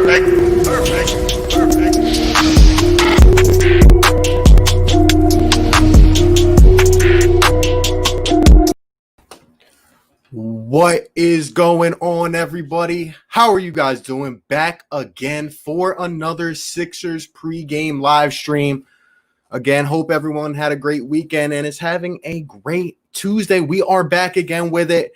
What is going on, everybody? How are you guys doing? Back again for another Sixers pregame live stream. Again, hope everyone had a great weekend and is having a great Tuesday. We are back again with it.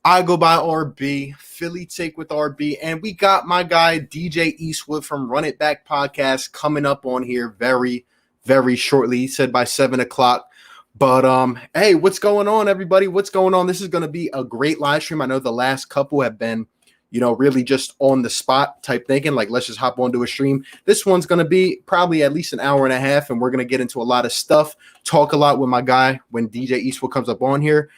I go by RB, Philly Take with RB, and we got my guy DJ Eastwood from Run It Back Podcast coming up on here very, very shortly. He said by 7 o'clock. But, hey, what's going on, everybody? What's going on? This is going to be a great live stream. I know the last couple have been, really just on the spot type thinking, like, let's just hop onto a stream. This one's going to be probably at least an hour and a half, and we're going to get into a lot of stuff, talk a lot with my guy when DJ Eastwood comes up on here.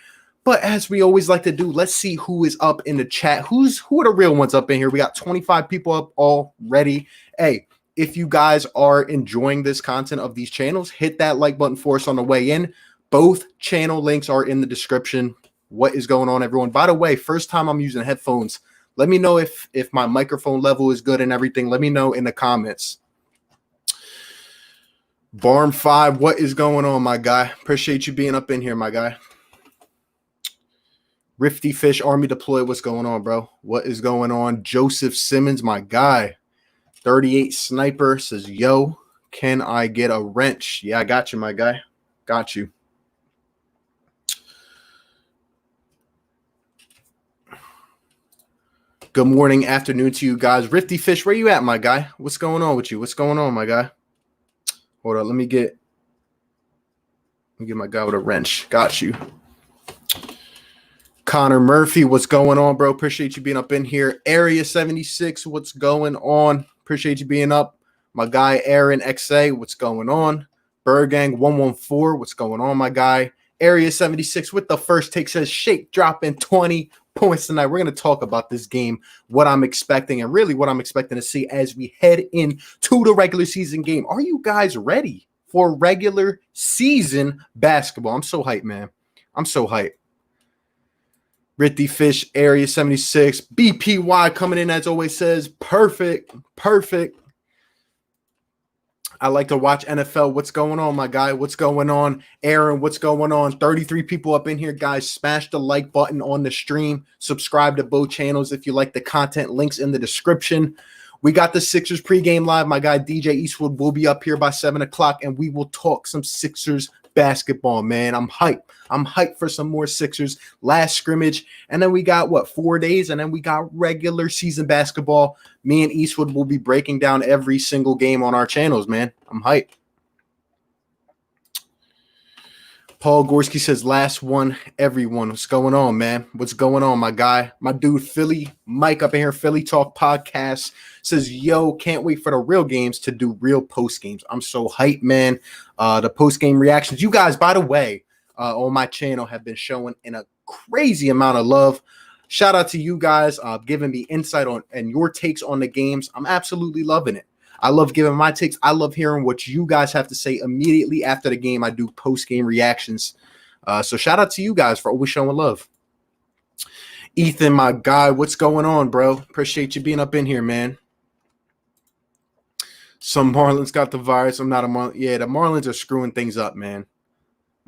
But as we always like to do, let's see who is up in the chat. Who are the real ones up in here? We got 25 people up already. Hey, if you guys are enjoying this content of these channels, hit that like button for us on the way in. Both channel links are in the description. What is going on, everyone? By the way, first time I'm using headphones. Let me know if my microphone level is good and everything. Let me know in the comments. Barm 5, what is going on, my guy? Appreciate you being up in here, my guy. Rifty Fish, Army Deploy, what's going on, bro? What is going on? Joseph Simmons, my guy. 38 Sniper says, yo, can I get a wrench? Yeah, I got you, my guy. Got you. Good morning, afternoon to you guys. Rifty Fish, where you at, my guy? What's going on with you? What's going on, my guy? Hold on, let me get my guy with a wrench. Got you. Connor Murphy, what's going on, bro? Appreciate you being up in here. Area 76, what's going on? Appreciate you being up. My guy, Aaron XA, what's going on? Bergang 114, what's going on, my guy? Area 76 with the first take says, Shake dropping 20 points tonight. We're going to talk about this game, what I'm expecting, and really what I'm expecting to see as we head into the regular season game. Are you guys ready for regular season basketball? I'm so hyped, man. I'm so hyped. Ritty Fish, Area 76. BPY coming in, as always, says, perfect. I like to watch NFL. What's going on, my guy? What's going on? Aaron, what's going on? 33 people up in here, guys. Smash the like button on the stream. Subscribe to both channels if you like the content. Links in the description. We got the Sixers pregame live. My guy, DJ Eastwood, will be up here by 7 o'clock, and we will talk some Sixers basketball, man. I'm hyped. I'm hyped for some more Sixers. Last scrimmage, and then we got, 4 days, and then we got regular season basketball. Me and Eastwood will be breaking down every single game on our channels, man. I'm hyped. Paul Gorski says, last one, everyone. What's going on, man? What's going on, my guy? My dude, Philly Mike up in here, Philly Talk Podcast, says, yo, can't wait for the real games to do real post games. I'm so hyped, man. The post game reactions. You guys, by the way, on my channel have been showing in a crazy amount of love. Shout out to you guys giving me insight on and your takes on the games. I'm absolutely loving it. I love giving my takes. I love hearing what you guys have to say immediately after the game. I do post-game reactions. So shout out to you guys for always showing love. Ethan, my guy, what's going on, bro? Appreciate you being up in here, man. Some Marlins got the virus. I'm not a Marlins. Yeah, the Marlins are screwing things up, man.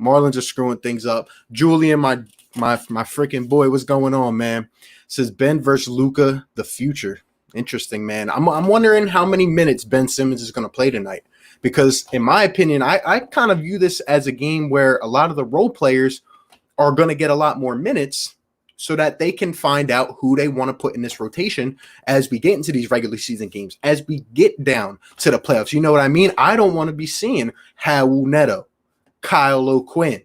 Marlins are screwing things up. Julian, my freaking boy, what's going on, man? Says Ben versus Luca, the future. Interesting, man. I'm wondering how many minutes Ben Simmons is going to play tonight, because in my opinion, I kind of view this as a game where a lot of the role players are going to get a lot more minutes so that they can find out who they want to put in this rotation as we get into these regular season games, as we get down to the playoffs. You know what I mean? I don't want to be seeing Raul Neto, Kyle O'Quinn,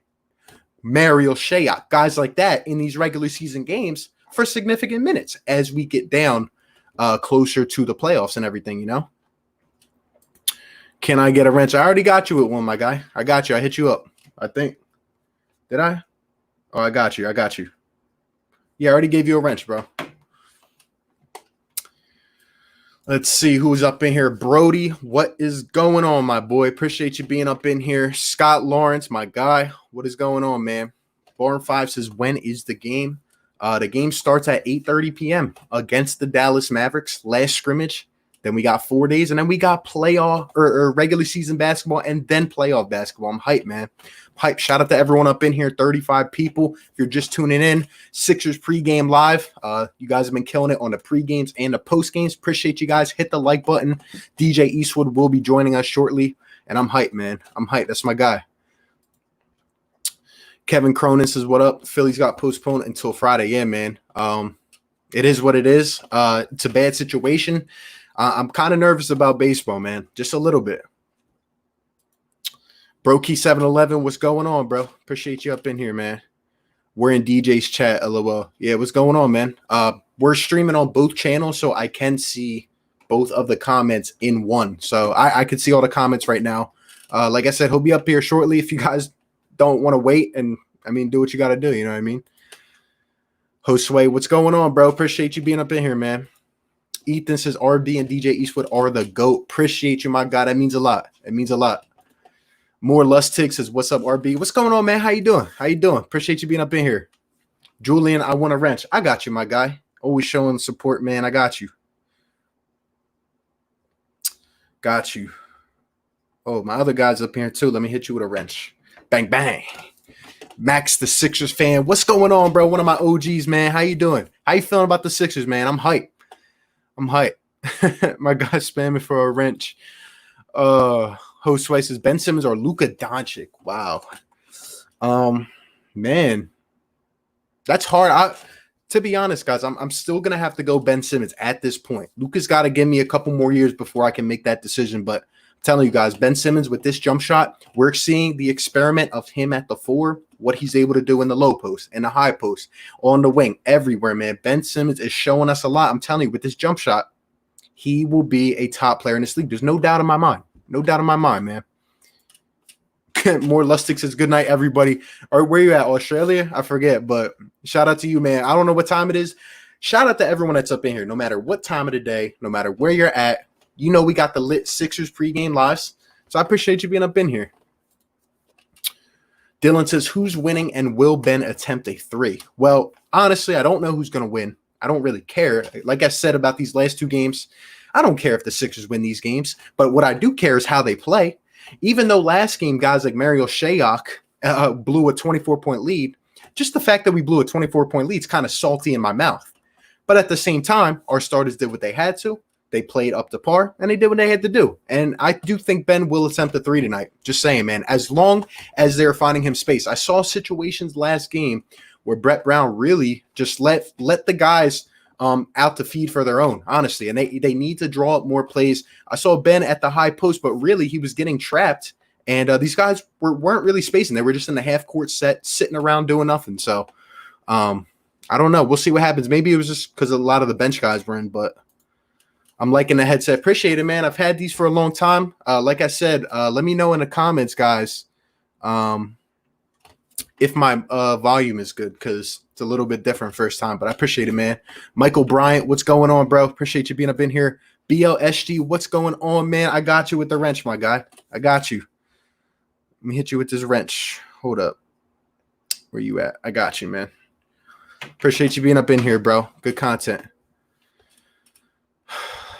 Mario Shayok, guys like that in these regular season games for significant minutes as we get down closer to the playoffs and everything, you know? Can I get a wrench? I already got you with one, my guy. I got you. I hit you up, I think. Did I? Oh, I got you. Yeah, I already gave you a wrench, bro. Let's see who's up in here. Brody, what is going on, my boy? Appreciate you being up in here. Scott Lawrence, my guy. What is going on, man? Born 5 says, when is the game? The game starts at 8:30 p.m. against the Dallas Mavericks. Last scrimmage, Then we got 4 days, and then we got playoff or regular season basketball and then playoff basketball. I'm hyped, man. Hype. Shout out to everyone up in here, 35 people. If you're just tuning in, Sixers pregame live. You guys have been killing it on the pregames and the postgames. Appreciate you guys. Hit the like button. DJ Eastwood will be joining us shortly, and I'm hyped, man. I'm hyped. That's my guy. Kevin Cronin says, what up? Phillies got postponed until Friday. Yeah, man. It is what it is. It's a bad situation. I'm kind of nervous about baseball, man. Just a little bit. Brokey 711, what's going on, bro? Appreciate you up in here, man. We're in DJ's chat, LOL. Yeah, what's going on, man? We're streaming on both channels, so I can see both of the comments in one. So I can see all the comments right now. Like I said, he'll be up here shortly if you guys don't want to wait and, I mean, do what you got to do. You know what I mean? Josue, what's going on, bro? Appreciate you being up in here, man. Ethan says RB and DJ Eastwood are the GOAT. Appreciate you, my God. That means a lot. It means a lot. More Lustig says, what's up, RB? What's going on, man? How you doing? How you doing? Appreciate you being up in here. Julian, I want a wrench. I got you, my guy. Always showing support, man. I got you. Got you. Oh, my other guy's up here, too. Let me hit you with a wrench. Bang, bang. Max, the Sixers fan. What's going on, bro? One of my OGs, man. How you doing? How you feeling about the Sixers, man? I'm hyped. I'm hyped. My guy's spamming for a wrench. Josue says Ben Simmons or Luca Doncic. Wow. Man, that's hard. To be honest, guys, I'm still gonna have to go Ben Simmons at this point. Luca's got to give me a couple more years before I can make that decision. But I'm telling you guys, Ben Simmons with this jump shot, we're seeing the experiment of him at the 4, what he's able to do in the low post, in the high post, on the wing, everywhere, man. Ben Simmons is showing us a lot. I'm telling you, with this jump shot, he will be a top player in this league. There's no doubt in my mind. No doubt in my mind, man. More Lustig says, good night, everybody. Or where you at, Australia? I forget, but shout out to you, man. I don't know what time it is. Shout out to everyone that's up in here, no matter what time of the day, no matter where you're at. You know we got the lit Sixers pregame lives, so I appreciate you being up in here. Dylan says, who's winning and will Ben attempt a 3? Well, honestly, I don't know who's going to win. I don't really care. Like I said about these last 2 games, I don't care if the Sixers win these games, but what I do care is how they play. Even though last game, guys like Mario Shayok blew a 24-point lead, just the fact that we blew a 24-point lead is kind of salty in my mouth. But at the same time, our starters did what they had to. They played up to par, and they did what they had to do. And I do think Ben will attempt a 3 tonight. Just saying, man, as long as they're finding him space. I saw situations last game where Brett Brown really just let the guys out to feed for their own, honestly. And they need to draw up more plays. I saw Ben at the high post, but really he was getting trapped. And these guys weren't really spacing. They were just in the half-court set, sitting around doing nothing. So I don't know. We'll see what happens. Maybe it was just because a lot of the bench guys were in, but I'm liking the headset. Appreciate it, man. I've had these for a long time. Like I said, let me know in the comments, guys, if my volume is good, because it's a little bit different first time, but I appreciate it, man. Michael Bryant, what's going on, bro? Appreciate you being up in here. BLSG, what's going on, man? I got you with the wrench, my guy. I got you. Let me hit you with this wrench. Hold up. Where you at? I got you, man. Appreciate you being up in here, bro. Good content.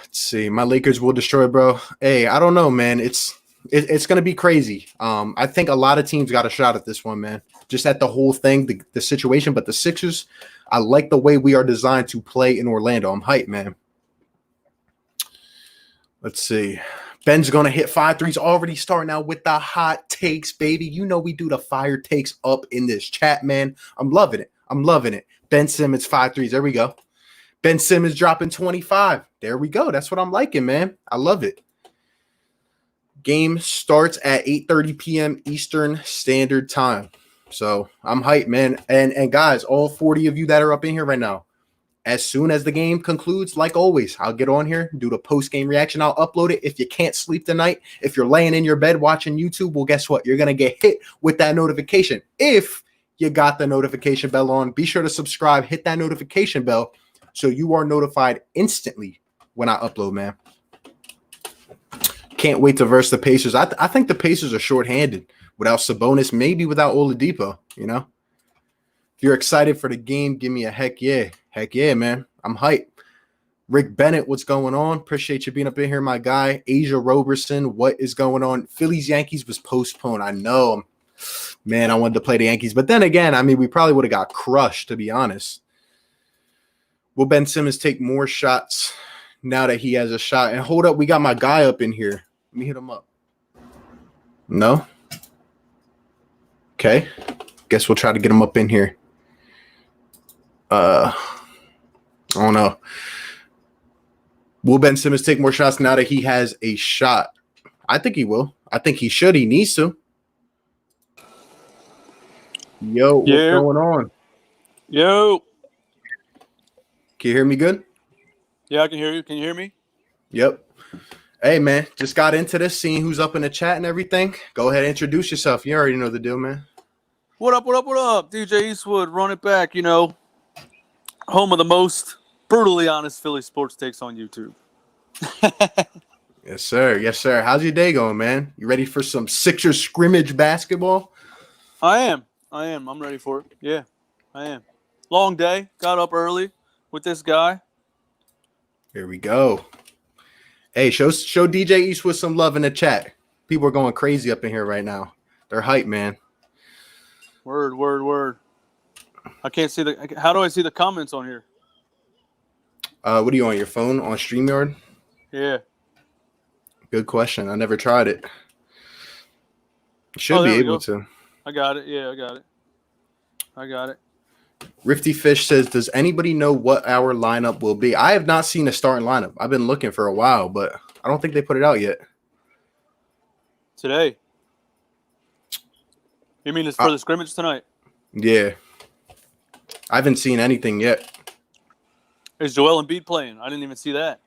Let's see. My Lakers will destroy, bro. Hey, I don't know, man. It's going to be crazy. I think a lot of teams got a shot at this one, man. Just at the whole thing, the situation. But the Sixers, I like the way we are designed to play in Orlando. I'm hyped, man. Let's see. Ben's going to hit 5 threes. Already starting out with the hot takes, baby. You know we do the fire takes up in this chat, man. I'm loving it. I'm loving it. Ben Simmons, 5 threes. There we go. Ben Simmons dropping 25. There we go. That's what I'm liking, man. I love it. Game starts at 8:30 p.m. Eastern Standard Time. So I'm hyped, man. And guys, all 40 of you that are up in here right now, as soon as the game concludes, like always, I'll get on here, do the post-game reaction. I'll upload it. If you can't sleep tonight, if you're laying in your bed watching YouTube, well, guess what? You're going to get hit with that notification. If you got the notification bell on, be sure to subscribe, hit that notification bell so you are notified instantly when I upload, man. Can't wait to verse the Pacers. I think the Pacers are shorthanded without Sabonis, maybe without Oladipo, you know? If you're excited for the game, give me a heck yeah. Heck yeah, man. I'm hyped. Rick Bennett, what's going on? Appreciate you being up in here, my guy. Asia Roberson, what is going on? Phillies Yankees was postponed. I know, man. I wanted to play the Yankees, but then again, I mean, we probably would have got crushed, to be honest. Will Ben Simmons take more shots now that he has a shot? And hold up, we got my guy up in here. Let me hit him up. No? Okay. Guess we'll try to get him up in here. I don't know. Will Ben Simmons take more shots now that he has a shot? I think he will. I think he should. He needs to. Yo, what's going on? Yo. Can you hear me good? Yeah, I can hear you. Can you hear me? Yep. Hey, man, just got into this, seeing who's up in the chat and everything. Go ahead and introduce yourself. You already know the deal, man. What up, what up, what up? DJ Eastwood, run it back, home of the most brutally honest Philly sports takes on YouTube. Yes, sir. Yes, sir. How's your day going, man? You ready for some Sixers scrimmage basketball? I am. I'm ready for it. Yeah, I am. Long day. Got up early with this guy. Here we go. Hey, show DJ Eastwood some love in the chat. People are going crazy up in here right now. They're hype, man. Word. I can't see how do I see the comments on here? What are you on your phone on StreamYard? Yeah. Good question. I never tried it. Should be able to. I got it. Yeah, I got it. Rifty Fish says, does anybody know what our lineup will be? I have not seen a starting lineup. I've been looking for a while, but I don't think they put it out yet. Today? You mean it's for the scrimmage tonight? Yeah. I haven't seen anything yet. Is Joel Embiid playing? I didn't even see that.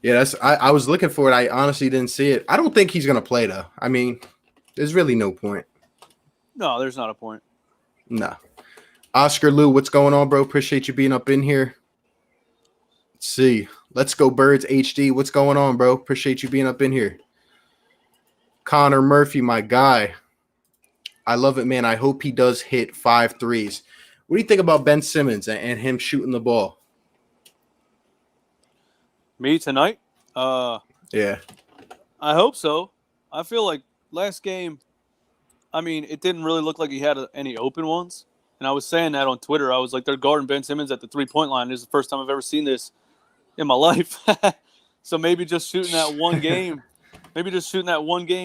Yeah, I was looking for it. I honestly didn't see it. I don't think he's going to play, though. I mean, there's really no point. No, there's not a point. No. Oscar Lou, what's going on, bro? Appreciate you being up in here. Let's see. Let's go Birds HD. What's going on, bro? Appreciate you being up in here. Connor Murphy, my guy. I love it, man. I hope he does hit 5 threes. What do you think about Ben Simmons and him shooting the ball? Me tonight? Yeah. I hope so. I feel like last game, I mean, it didn't really look like he had any open ones. And I was saying that on Twitter. I was like, they're guarding Ben Simmons at the three-point line. This is the first time I've ever seen this in my life. So maybe just shooting that one game,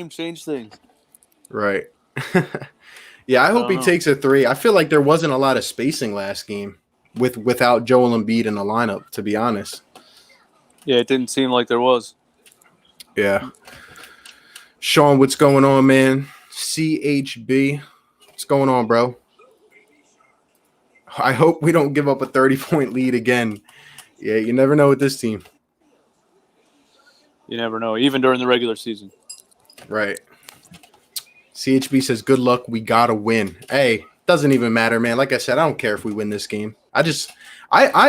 changed things. Right. Yeah, I hope he takes a 3. I feel like there wasn't a lot of spacing last game without Joel Embiid in the lineup, to be honest. Yeah, it didn't seem like there was. Yeah. Sean, what's going on, man? CHB. What's going on, bro? I hope we don't give up a 30-point lead again. Yeah, you never know with this team. You never know, even during the regular season. Right. CHB says, good luck. We got to win. Hey, doesn't even matter, man. Like I said, I don't care if we win this game. I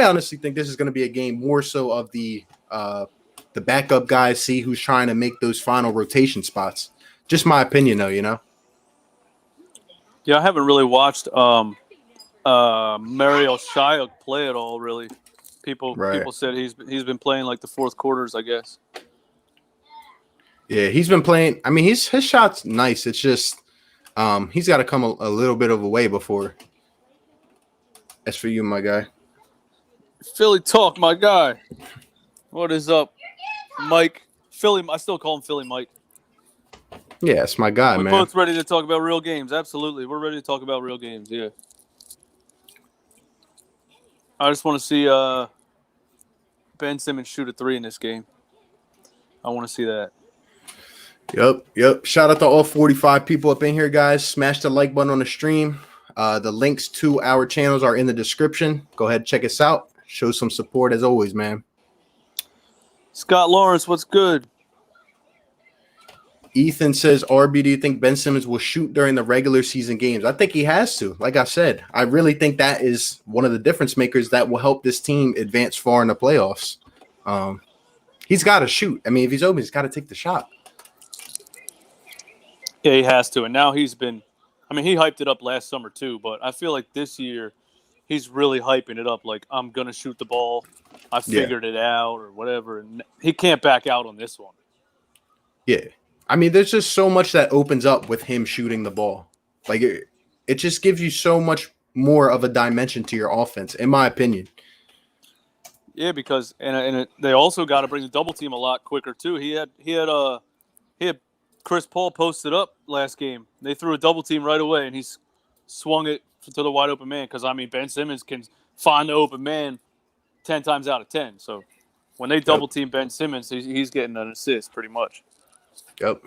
honestly think this is going to be a game more so of the backup guys, see who's trying to make those final rotation spots. Just my opinion, though, Yeah, I haven't really watched Mario Shayok play at all, really. People said he's been playing like the fourth quarters, I guess. Yeah, he's been playing. I mean, his shot's nice. It's just he's got to come a little bit of a way before. As for you, my guy. Philly talk, my guy. What is up, Mike? Philly. I still call him Philly Mike. Yeah, it's my guy, man. We're both ready to talk about real games. Absolutely, we're ready to talk about real games. Yeah. I just want to see Ben Simmons shoot a 3 in this game. I want to see that. Yep. Shout out to all 45 people up in here, guys. Smash the like button on the stream. The links to our channels are in the description. Go ahead and check us out. Show some support as always, man. Scott Lawrence, what's good? Ethan says, RB, do you think Ben Simmons will shoot during the regular season games? I think he has to. Like I said, I really think that is one of the difference makers that will help this team advance far in the playoffs. He's got to shoot. I mean, if he's open, he's got to take the shot. Yeah, he has to. And now he hyped it up last summer too, but I feel like this year he's really hyping it up. Like, I'm going to shoot the ball. I figured it out or whatever. And he can't back out on this one. Yeah. I mean, there's just so much that opens up with him shooting the ball. Like, it just gives you so much more of a dimension to your offense, in my opinion. Yeah, because they also got to bring the double team a lot quicker too. He had Chris Paul posted up last game. They threw a double team right away, and he swung it to the wide open man. Because I mean, Ben Simmons can find the open man 10 times out of 10. So when they double team Ben Simmons, he's getting an assist pretty much. Yep.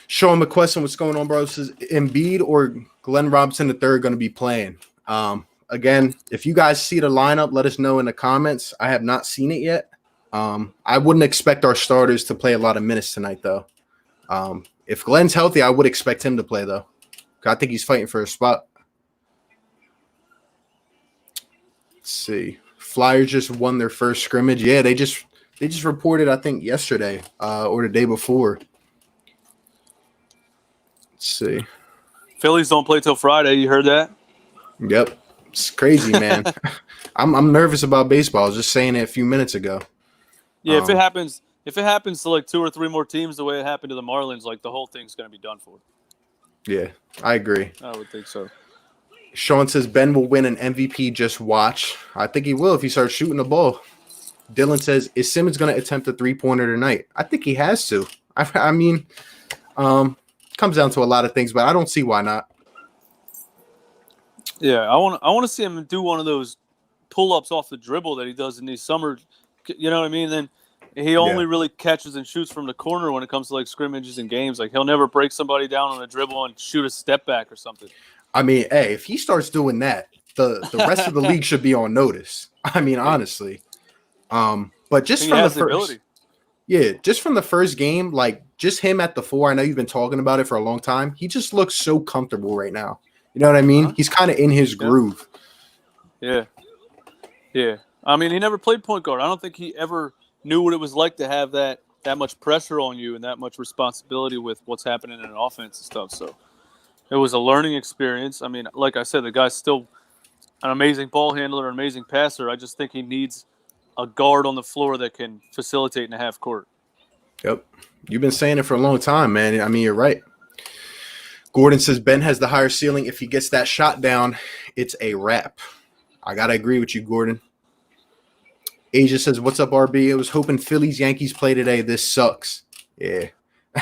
Sean McQuestion, what's going on, bro? Says Embiid or Glenn Robinson III going to be playing. Again, if you guys see the lineup, let us know in the comments. I have not seen it yet. I wouldn't expect our starters to play a lot of minutes tonight, though. If Glenn's healthy, I would expect him to play, though. I think he's fighting for a spot. Let's see. Flyers just won their first scrimmage. Yeah, they just reported, I think, yesterday or the day before. Let's see. Phillies don't play till Friday. You heard that? Yep. It's crazy, man. I'm nervous about baseball. I was just saying it a few minutes ago. Yeah, if it happens to like 2 or 3 more teams the way it happened to the Marlins, like the whole thing's going to be done for. Yeah, I agree. I would think so. Sean says Ben will win an MVP. Just watch. I think he will if he starts shooting the ball. Dylan says, is Simmons going to attempt a 3-pointer tonight? I think he has to. I mean, comes down to a lot of things, but I don't see why not. Yeah, I want to see him do one of those pull-ups off the dribble that he does in these summer. You know what I mean? Then he only really catches and shoots from the corner when it comes to like scrimmages and games. Like he'll never break somebody down on a dribble and shoot a step back or something. I mean, hey, if he starts doing that, the rest of the league should be on notice. I mean, honestly. But just from the first game, like just him at the 4, I know you've been talking about it for a long time. He just looks so comfortable right now. You know what I mean? He's kind of in his groove. Yeah. Yeah. I mean, he never played point guard. I don't think he ever knew what it was like to have that much pressure on you and that much responsibility with what's happening in an offense and stuff. So it was a learning experience. I mean, like I said, the guy's still an amazing ball handler, an amazing passer. I just think he needs a guard on the floor that can facilitate in the half court. Yep. You've been saying it for a long time, man. I mean, you're right. Gordon says Ben has the higher ceiling. If he gets that shot down, it's a wrap. I got to agree with you, Gordon. Asia says, what's up, RB? I was hoping Phillies Yankees play today. This sucks. Yeah.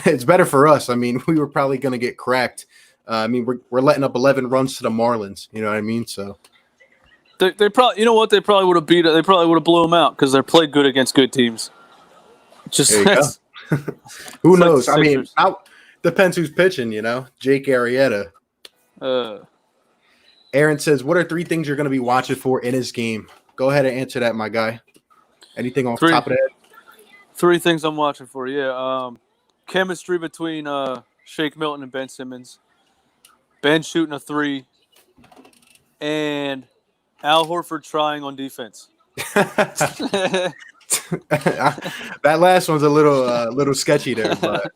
It's better for us. I mean, we were probably going to get cracked. I mean, we're letting up 11 runs to the Marlins. You know what I mean? So they probably, you know what? They probably would have beat it. They probably would have blew them out because they're played good against good teams. Just who knows? Like I mean, depends who's pitching, you know. Jake Arrieta. Aaron says, what are 3 things you're going to be watching for in his game? Go ahead and answer that, my guy. Anything off the top of the head? 3 things I'm watching for, yeah. Chemistry between Shake Milton and Ben Simmons. Ben shooting a 3. And Al Horford trying on defense. That last one's a little sketchy there, but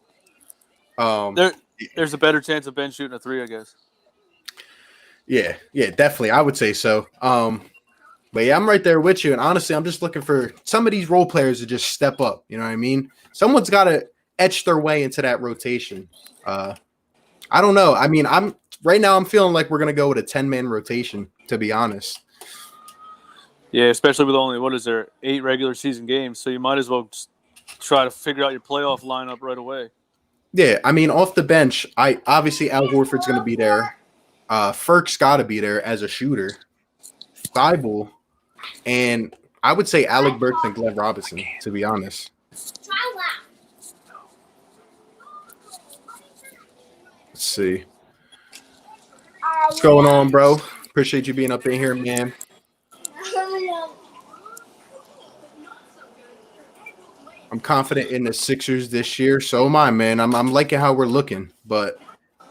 there's a better chance of Ben shooting a 3, I guess. Yeah, definitely. I would say so. But yeah, I'm right there with you. And honestly, I'm just looking for some of these role players to just step up. You know what I mean? Someone's got to etch their way into that rotation. I don't know. I mean, I'm feeling like we're gonna go with a 10-man rotation, to be honest. Yeah, especially with only 8 regular season games, so you might as well just try to figure out your playoff lineup right away. Yeah, I mean, off the bench, obviously Al Horford's gonna be there. Ferk's got to be there as a shooter. Thibault, and I would say Alec Burks and Glenn Robinson, to be honest. Let's see. What's going on, bro? Appreciate you being up in here, man. I'm confident in the Sixers this year. So am I, man. I'm liking how we're looking, but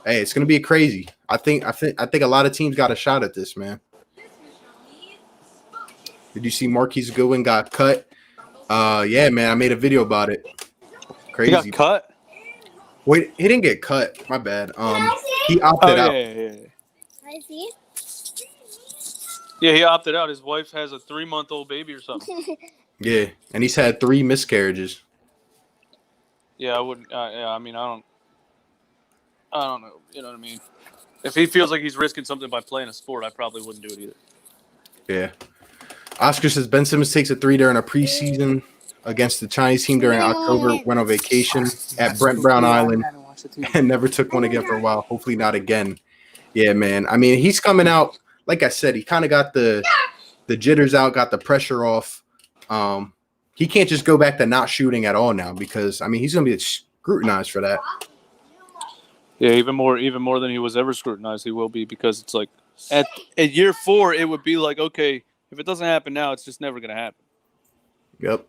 hey, it's gonna be crazy. I think a lot of teams got a shot at this, man. Did you see Marquise Goodwin got cut? Yeah, man. I made a video about it. Crazy. He got cut? Wait, he didn't get cut. My bad. He opted out. Yeah. I see. Yeah, he opted out. His wife has a 3-month-old baby or something. Yeah, and he's had 3 miscarriages. Yeah, I wouldn't. Yeah, I mean, I don't know. You know what I mean? If he feels like he's risking something by playing a sport, I probably wouldn't do it either. Yeah. Oscar says Ben Simmons takes a 3 during a preseason against the Chinese team during October, went on vacation at Brent Brown Island, and never took one again for a while. Hopefully not again. Yeah, man. I mean, he's coming out, like I said, he kind of got the jitters out, got the pressure off. He can't just go back to not shooting at all now because, I mean, he's going to be scrutinized for that. Yeah, even more than he was ever scrutinized, he will be, because it's like at year 4, it would be like, okay, if it doesn't happen now, it's just never going to happen. Yep.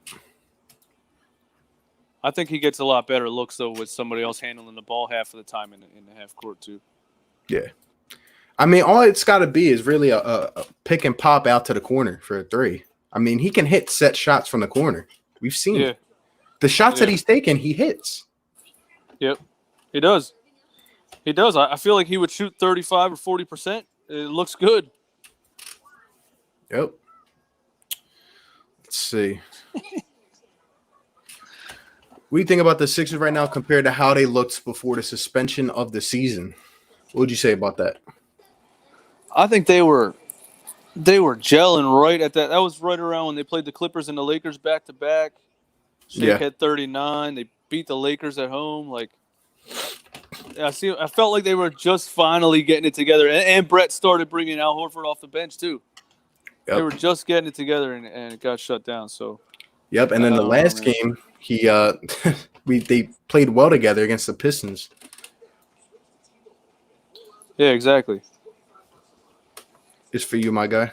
I think he gets a lot better looks, though, with somebody else handling the ball half of the time in the half court, too. Yeah. I mean, all it's got to be is really a pick and pop out to the corner for a 3. I mean, he can hit set shots from the corner. We've seen it. The shots that he's taken, he hits. Yep, he does. He does. I feel like he would shoot 35 or 40%. It looks good. Yep. Let's see. What do you think about the Sixers right now compared to how they looked before the suspension of the season? What would you say about that? I think they were gelling right at that. That was right around when they played the Clippers and the Lakers back to back. Shake had 39. They beat the Lakers at home. Like, I felt like they were just finally getting it together, and Brett started bringing Al Horford off the bench too. Yep. They were just getting it together, and it got shut down. So. Yep, and then the last game, they played well together against the Pistons. Yeah, exactly. It's for you, my guy.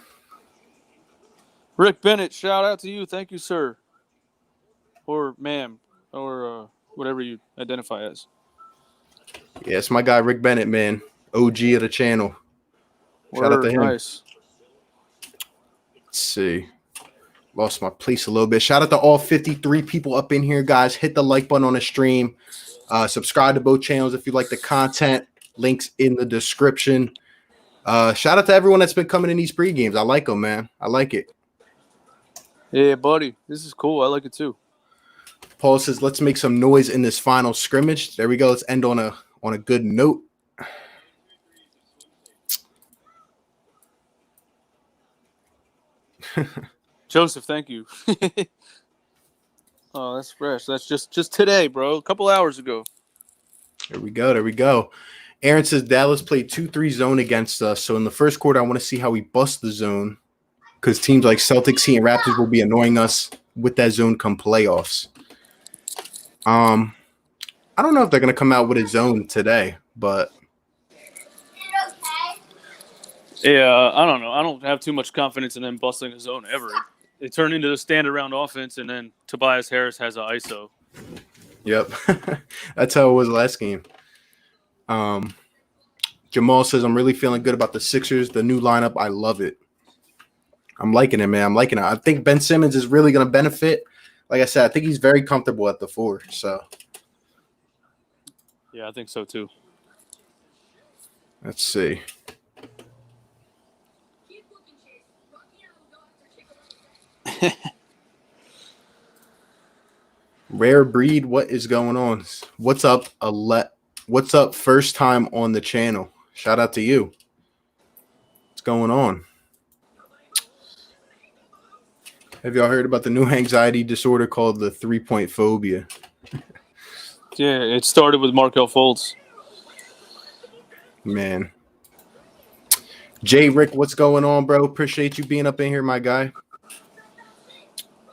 Rick Bennett, shout out to you. Thank you, sir. Or ma'am, or whatever you identify as. Yeah, it's my guy, Rick Bennett, man. OG of the channel. Shout out to him. Nice. Let's see. Lost my place a little bit. Shout out to all 53 people up in here, guys. Hit the like button on the stream. Subscribe to both channels if you like the content. Links in the description. Shout out to everyone that's been coming in these pre-games. I like them, man. I like it. Yeah, buddy. This is cool. I like it too. Paul says, let's make some noise in this final scrimmage. There we go. Let's end on a good note. Joseph, thank you. Oh, that's fresh. That's just today, bro. A couple hours ago. There we go. Aaron says Dallas played 2-3 zone against us. So in the first quarter, I want to see how we bust the zone, because teams like Celtics, Heat, and Raptors will be annoying us with that zone come playoffs. I don't know if they're going to come out with a zone today, but yeah, I don't know. I don't have too much confidence in them busting a zone ever. It turned into the stand-around offense, and then Tobias Harris has an ISO. Yep. That's how it was last game. Jamal says, I'm really feeling good about the Sixers. The new lineup, I love it. I'm liking it, man. I'm liking it. I think Ben Simmons is really going to benefit. Like I said, I think he's very comfortable at the 4. So, yeah, I think so too. Let's see. Rare Breed, what is going on? What's up, What's up, first time on the channel? Shout out to you. What's going on? Have y'all heard about the new anxiety disorder called the 3-point phobia? Yeah, it started with Markelle Fultz. Man. Jay Rick, what's going on, bro? Appreciate you being up in here, my guy.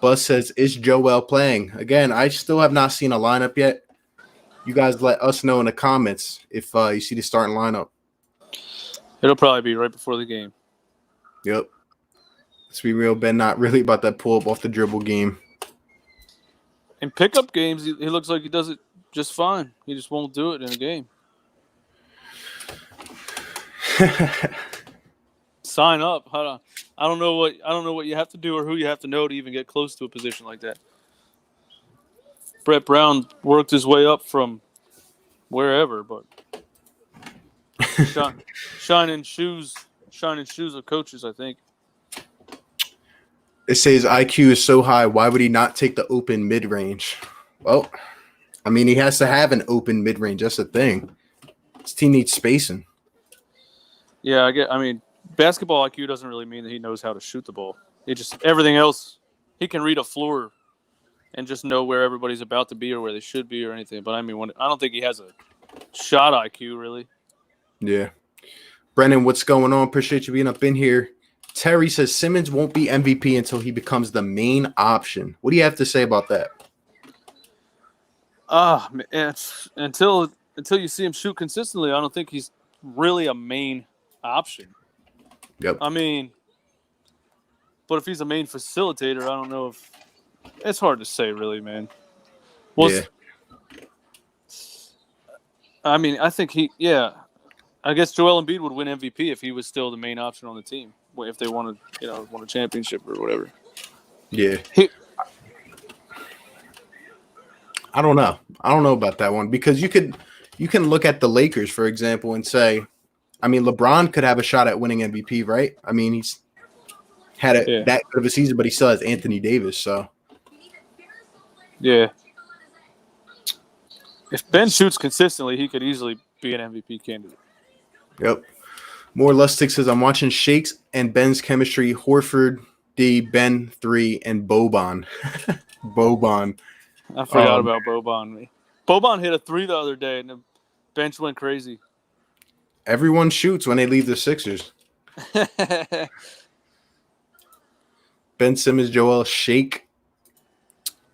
Buzz says, is Joel playing? Again, I still have not seen a lineup yet. You guys let us know in the comments if you see the starting lineup. It'll probably be right before the game. Yep. Let's be real, Ben, not really about that pull-up off the dribble game. In pickup games, he looks like he does it just fine. He just won't do it in a game. Sign up. I don't know what you have to do or who you have to know to even get close to a position like that. Brett Brown worked his way up from wherever, but shining shoes of coaches, I think. It says IQ is so high. Why would he not take the open mid range? Well, I mean, he has to have an open mid range. That's the thing. His team needs spacing. Yeah, I mean, basketball IQ doesn't really mean that he knows how to shoot the ball. It just everything else. He can read a floor and just know where everybody's about to be or where they should be or anything. But I mean, I don't think he has a shot IQ really. Yeah. Brennan, what's going on? Appreciate you being up in here. Terry says Simmons won't be MVP until he becomes the main option. What do you have to say about that? Until you see him shoot consistently, I don't think he's really a main option. Yep. I mean, but if he's a main facilitator, I don't know if it's hard to say, really, man. Yeah. I mean, I think I guess Joel Embiid would win MVP if he was still the main option on the team. If they wanted, won a championship or whatever. Yeah. I don't know. I don't know about that one because you can look at the Lakers, for example, and say, I mean, LeBron could have a shot at winning MVP, right? I mean, he's had that good of a season, but he still has Anthony Davis, so. Yeah. If Ben shoots consistently, he could easily be an MVP candidate. Yep. More Lustig says, I'm watching Shakes and Ben's chemistry, Horford, D, Ben, 3, and Boban. Boban. I forgot about Boban. Boban hit a 3 the other day, and the bench went crazy. Everyone shoots when they leave the Sixers. Ben Simmons, Joel, Shake.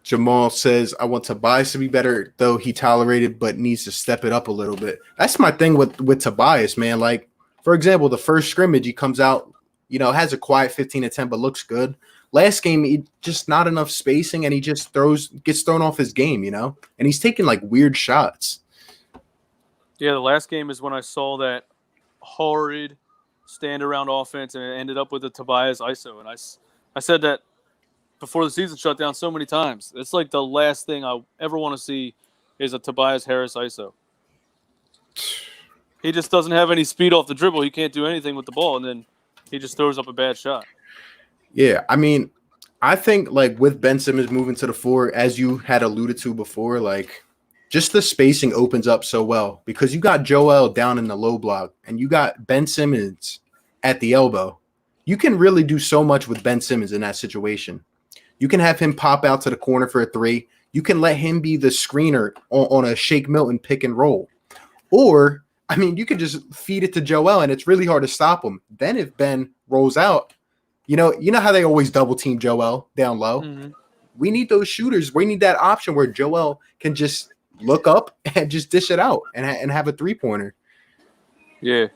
Jamal says, I want Tobias to be better, though he tolerated, but needs to step it up a little bit. That's my thing with Tobias, man. Like, for example, the first scrimmage, he comes out, has a quiet 15-10, but looks good. Last game, he just not enough spacing, and he just gets thrown off his game, and he's taking like weird shots. Yeah, the last game is when I saw that horrid stand around offense, and it ended up with the Tobias ISO. And I said that before the season shut down so many times. It's like the last thing I ever want to see is a Tobias Harris ISO. He just doesn't have any speed off the dribble. He can't do anything with the ball, and then he just throws up a bad shot. Yeah, I mean, I think like with Ben Simmons moving to the 4, as you had alluded to before, like just the spacing opens up so well because you got Joel down in the low block and you got Ben Simmons at the elbow. You can really do so much with Ben Simmons in that situation. You can have him pop out to the corner for a 3. You can let him be the screener on a Shake Milton pick and roll. Or, I mean, you can just feed it to Joel, and it's really hard to stop him. Then if Ben rolls out, you know how they always double team Joel down low? Mm-hmm. We need those shooters. We need that option where Joel can just look up and just dish it out and have a 3-pointer. Yeah.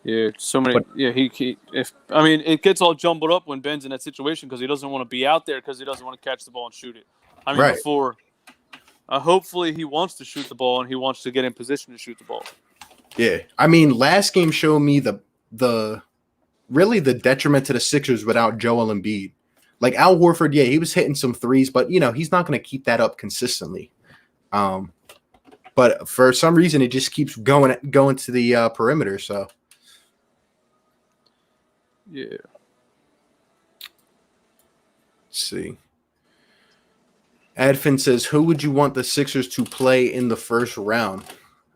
Yeah, so many. It gets all jumbled up when Ben's in that situation because he doesn't want to be out there because he doesn't want to catch the ball and shoot it. I mean, right. Before, hopefully he wants to shoot the ball and he wants to get in position to shoot the ball. Yeah, I mean, last game showed me the detriment to the Sixers without Joel Embiid. Like Al Horford, yeah, he was hitting some threes, but he's not going to keep that up consistently. But for some reason, it just keeps going to the perimeter. So. Yeah. Let's see. Adfin says, who would you want the Sixers to play in the first round?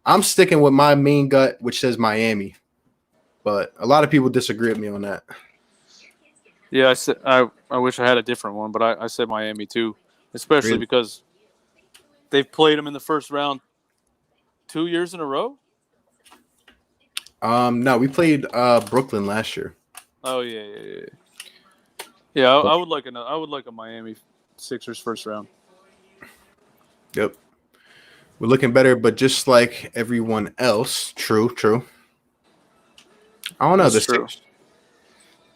I'm sticking with my main gut, which says Miami. But a lot of people disagree with me on that. Yeah, I wish I had a different one, but I said Miami too, especially because they've played them in the first round 2 years in a row. No, we played Brooklyn last year. Oh yeah. Yeah, I would like a Miami Sixers first round. Yep, we're looking better, but just like everyone else, true. I don't know.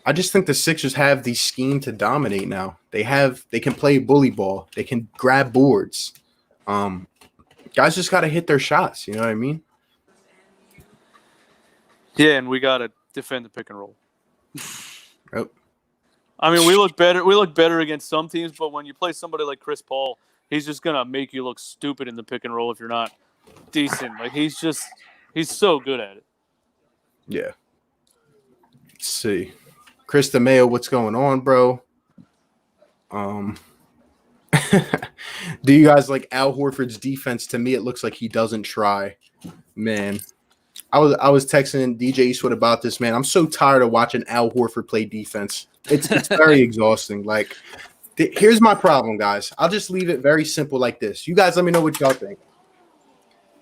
I just think the Sixers have the scheme to dominate now. They can play bully ball. They can grab boards. Guys just got to hit their shots. You know what I mean? Yeah, and we got to defend the pick and roll. Yep. I mean, we look better against some teams, but when you play somebody like Chris Paul, he's just gonna make you look stupid in the pick and roll if you're not decent. Like he's so good at it. Yeah. Let's see. Chris DeMeo, what's going on, bro? Um, do you guys like Al Horford's defense? To me, it looks like he doesn't try. Man, I was texting DJ Eastwood about this, man. I'm so tired of watching Al Horford play defense. It's very exhausting. Like, here's my problem, guys. I'll just leave it very simple like this. You guys let me know what y'all think.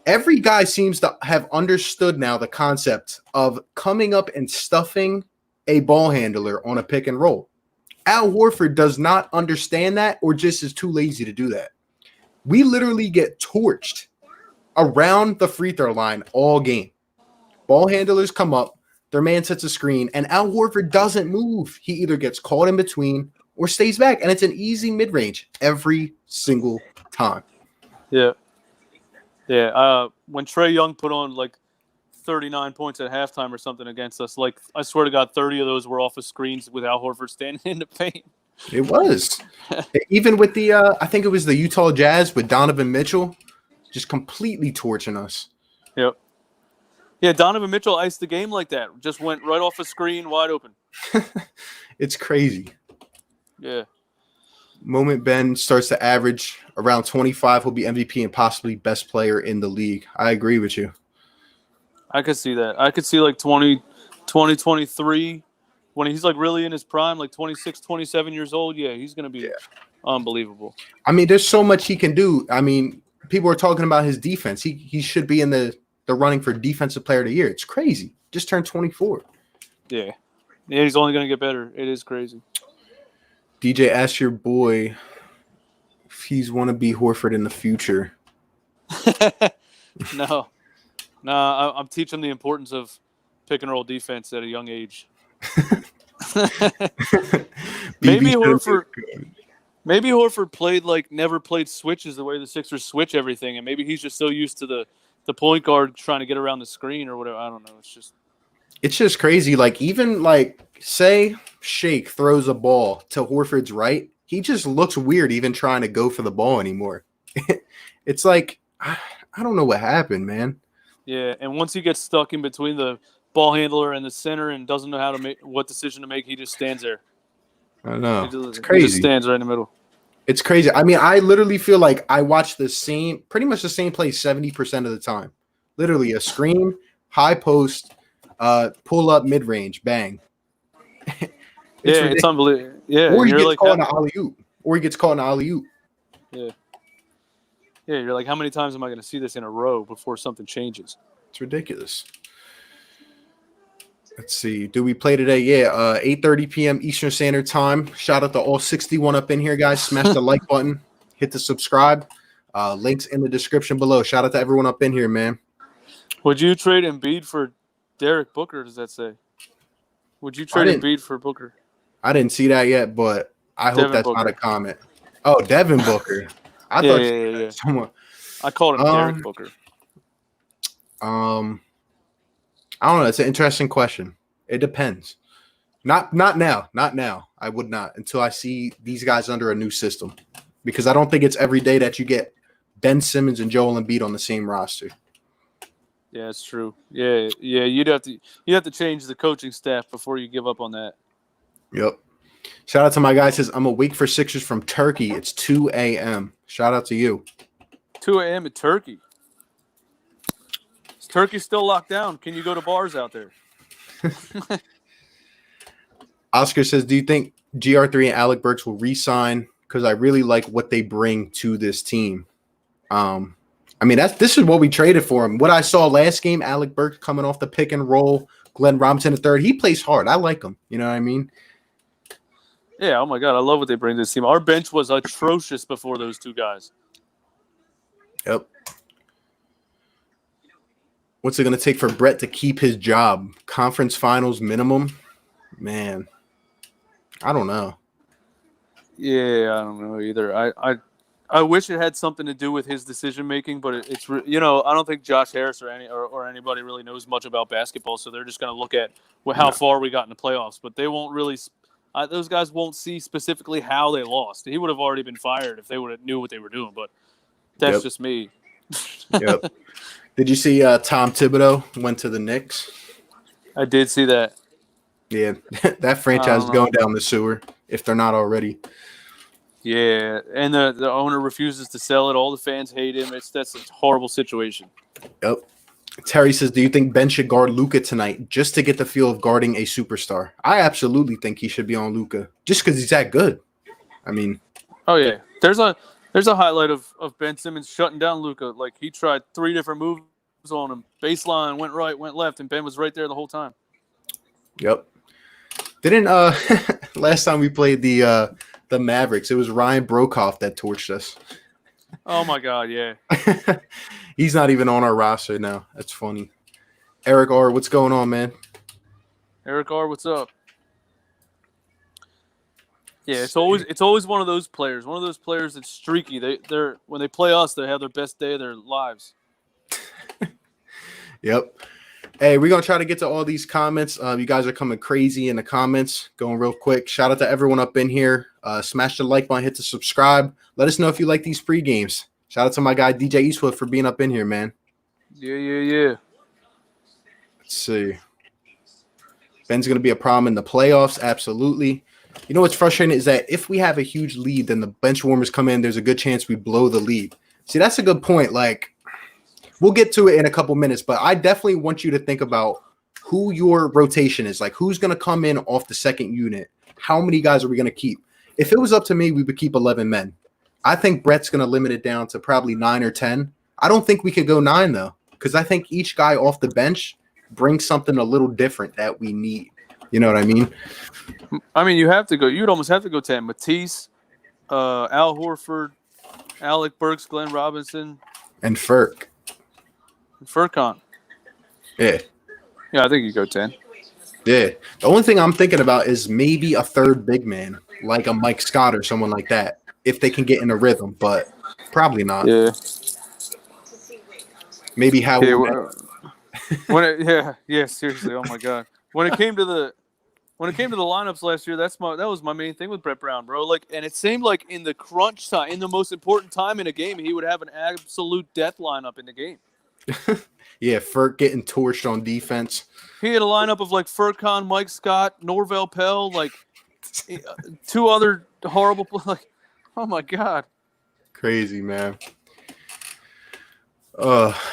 Every guy seems to have understood now the concept of coming up and stuffing a ball handler on a pick and roll. Al Horford does not understand that or just is too lazy to do that. We literally get torched around the free throw line all game. Ball handlers come up, their man sets a screen, and Al Horford doesn't move. He either gets caught in between or stays back, and it's an easy mid-range every single time. Yeah. Yeah. When Trae Young put on like 39 points at halftime or something against us, like I swear to God, 30 of those were off of screens with Al Horford standing in the paint. It was. Even with the, I think it was the Utah Jazz with Donovan Mitchell, just completely torching us. Yep. Yeah, Donovan Mitchell iced the game like that. Just went right off a screen, wide open. It's crazy. Yeah. Moment Ben starts to average around 25, he'll be MVP and possibly best player in the league. I agree with you. I could see that. I could see like 2023 when he's like really in his prime, like 26, 27 years old. Yeah, he's going to be unbelievable. I mean, there's so much he can do. I mean, people are talking about his defense. He should be in the running for defensive player of the year. It's crazy. Just turned 24. Yeah. Yeah, he's only going to get better. It is crazy. DJ, ask your boy if he's want to be Horford in the future. No, I'm teaching the importance of pick and roll defense at a young age. Maybe Horford played like never played switches the way the Sixers switch everything, and maybe he's just so used to the point guard trying to get around the screen or whatever. I don't know. It's just crazy. Like even like say Shake throws a ball to Horford's right, he just looks weird even trying to go for the ball anymore. It's like I don't know what happened, man. Yeah, and once he gets stuck in between the ball handler and the center and doesn't know how to make what decision to make, he just stands there. I know. It's crazy. He just stands right in the middle. It's crazy. I mean, I literally feel like I watch pretty much the same play 70% of the time. Literally a screen, high post, pull up, mid range, bang. It's unbelievable. Yeah, or he gets caught in an alley-oop. Yeah. Yeah, you're like, how many times am I going to see this in a row before something changes? It's ridiculous. Let's see. Do we play today? Yeah, 8:30 p.m. Eastern Standard Time. Shout out to all 61 up in here, guys. Smash the like button. Hit the subscribe. Links in the description below. Shout out to everyone up in here, man. Would you trade Embiid for Derek Booker, does that say? Would you trade Embiid for Booker? I didn't see that yet, but I hope that's not a comment. Oh, Devin Booker. I thought someone. I called him Derek Booker. I don't know. It's an interesting question. It depends. Not now. Not now. I would not until I see these guys under a new system, because I don't think it's every day that you get Ben Simmons and Joel Embiid on the same roster. Yeah, it's true. Yeah. You'd have to change the coaching staff before you give up on that. Yep. Shout out to my guy. Says I'm awake for Sixers from Turkey. It's 2 a.m. Shout out to you. 2 a.m. in Turkey. Is Turkey still locked down? Can you go to bars out there? Oscar says, do you think GR3 and Alec Burks will re-sign? Because I really like what they bring to this team. I mean, this is what we traded for him. What I saw last game, Alec Burks coming off the pick and roll, Glenn Robinson III. He plays hard. I like him. You know what I mean? Yeah, oh my God. I love what they bring to this team. Our bench was atrocious before those two guys. Yep. What's it going to take for Brett to keep his job? Conference finals minimum? Man, I don't know. Yeah, I don't know either. I wish it had something to do with his decision making, but it's I don't think Josh Harris or anybody really knows much about basketball, so they're just going to look at how far we got in the playoffs, but they won't really. Those guys won't see specifically how they lost. He would have already been fired if they would have knew what they were doing, but that's just me. Yep. Did you see Tom Thibodeau went to the Knicks? I did see that. Yeah, that franchise is going down the sewer if they're not already. Yeah, and the owner refuses to sell it. All the fans hate him. That's a horrible situation. Yep. Terry says, do you think Ben should guard Luca tonight just to get the feel of guarding a superstar? I absolutely think he should be on Luca just because he's that good. I mean, oh yeah, there's a highlight of Ben Simmons shutting down Luca. Like he tried 3 different moves on him. Baseline, went right, went left, and Ben was right there the whole time. Yep. Didn't last time we played the Mavericks, it was Ryan Brokoff that torched us. Oh my God, yeah. He's not even on our roster now. That's funny. Eric R, what's going on, man? Eric R, what's up? Yeah, it's always one of those players. One of those players that's streaky. They're when they play us, they have their best day of their lives. Yep. Hey, we're going to try to get to all these comments. You guys are coming crazy in the comments. Going real quick. Shout out to everyone up in here. Smash the like button, hit the subscribe. Let us know if you like these pre-games. Shout out to my guy, DJ Eastwood, for being up in here, man. Yeah. Let's see. Ben's going to be a problem in the playoffs. Absolutely. You know what's frustrating is that if we have a huge lead, then the bench warmers come in. There's a good chance we blow the lead. See, that's a good point. Like, we'll get to it in a couple minutes, but I definitely want you to think about who your rotation is. Like, who's going to come in off the second unit? How many guys are we going to keep? If it was up to me, we would keep 11 men. I think Brett's going to limit it down to probably 9 or 10. I don't think we could go 9, though, because I think each guy off the bench brings something a little different that we need. You know what I mean? I mean, you'd almost have to go 10. Matisse, Al Horford, Alec Burks, Glenn Robinson. And Furk. Furkan. Yeah. Yeah, I think you go 10. Yeah. The only thing I'm thinking about is maybe a third big man, like a Mike Scott or someone like that, if they can get in a rhythm, but probably not. Yeah. Maybe how. Yeah, seriously. Oh my God. When it came to the lineups last year, that was my main thing with Brett Brown, bro. Like, and it seemed like in the crunch time, in the most important time in a game, he would have an absolute death lineup in the game. Yeah, Furk getting torched on defense. He had a lineup of like Furkan, Mike Scott, Norvell Pell, like 2 other horrible, like, oh my God. Crazy, man.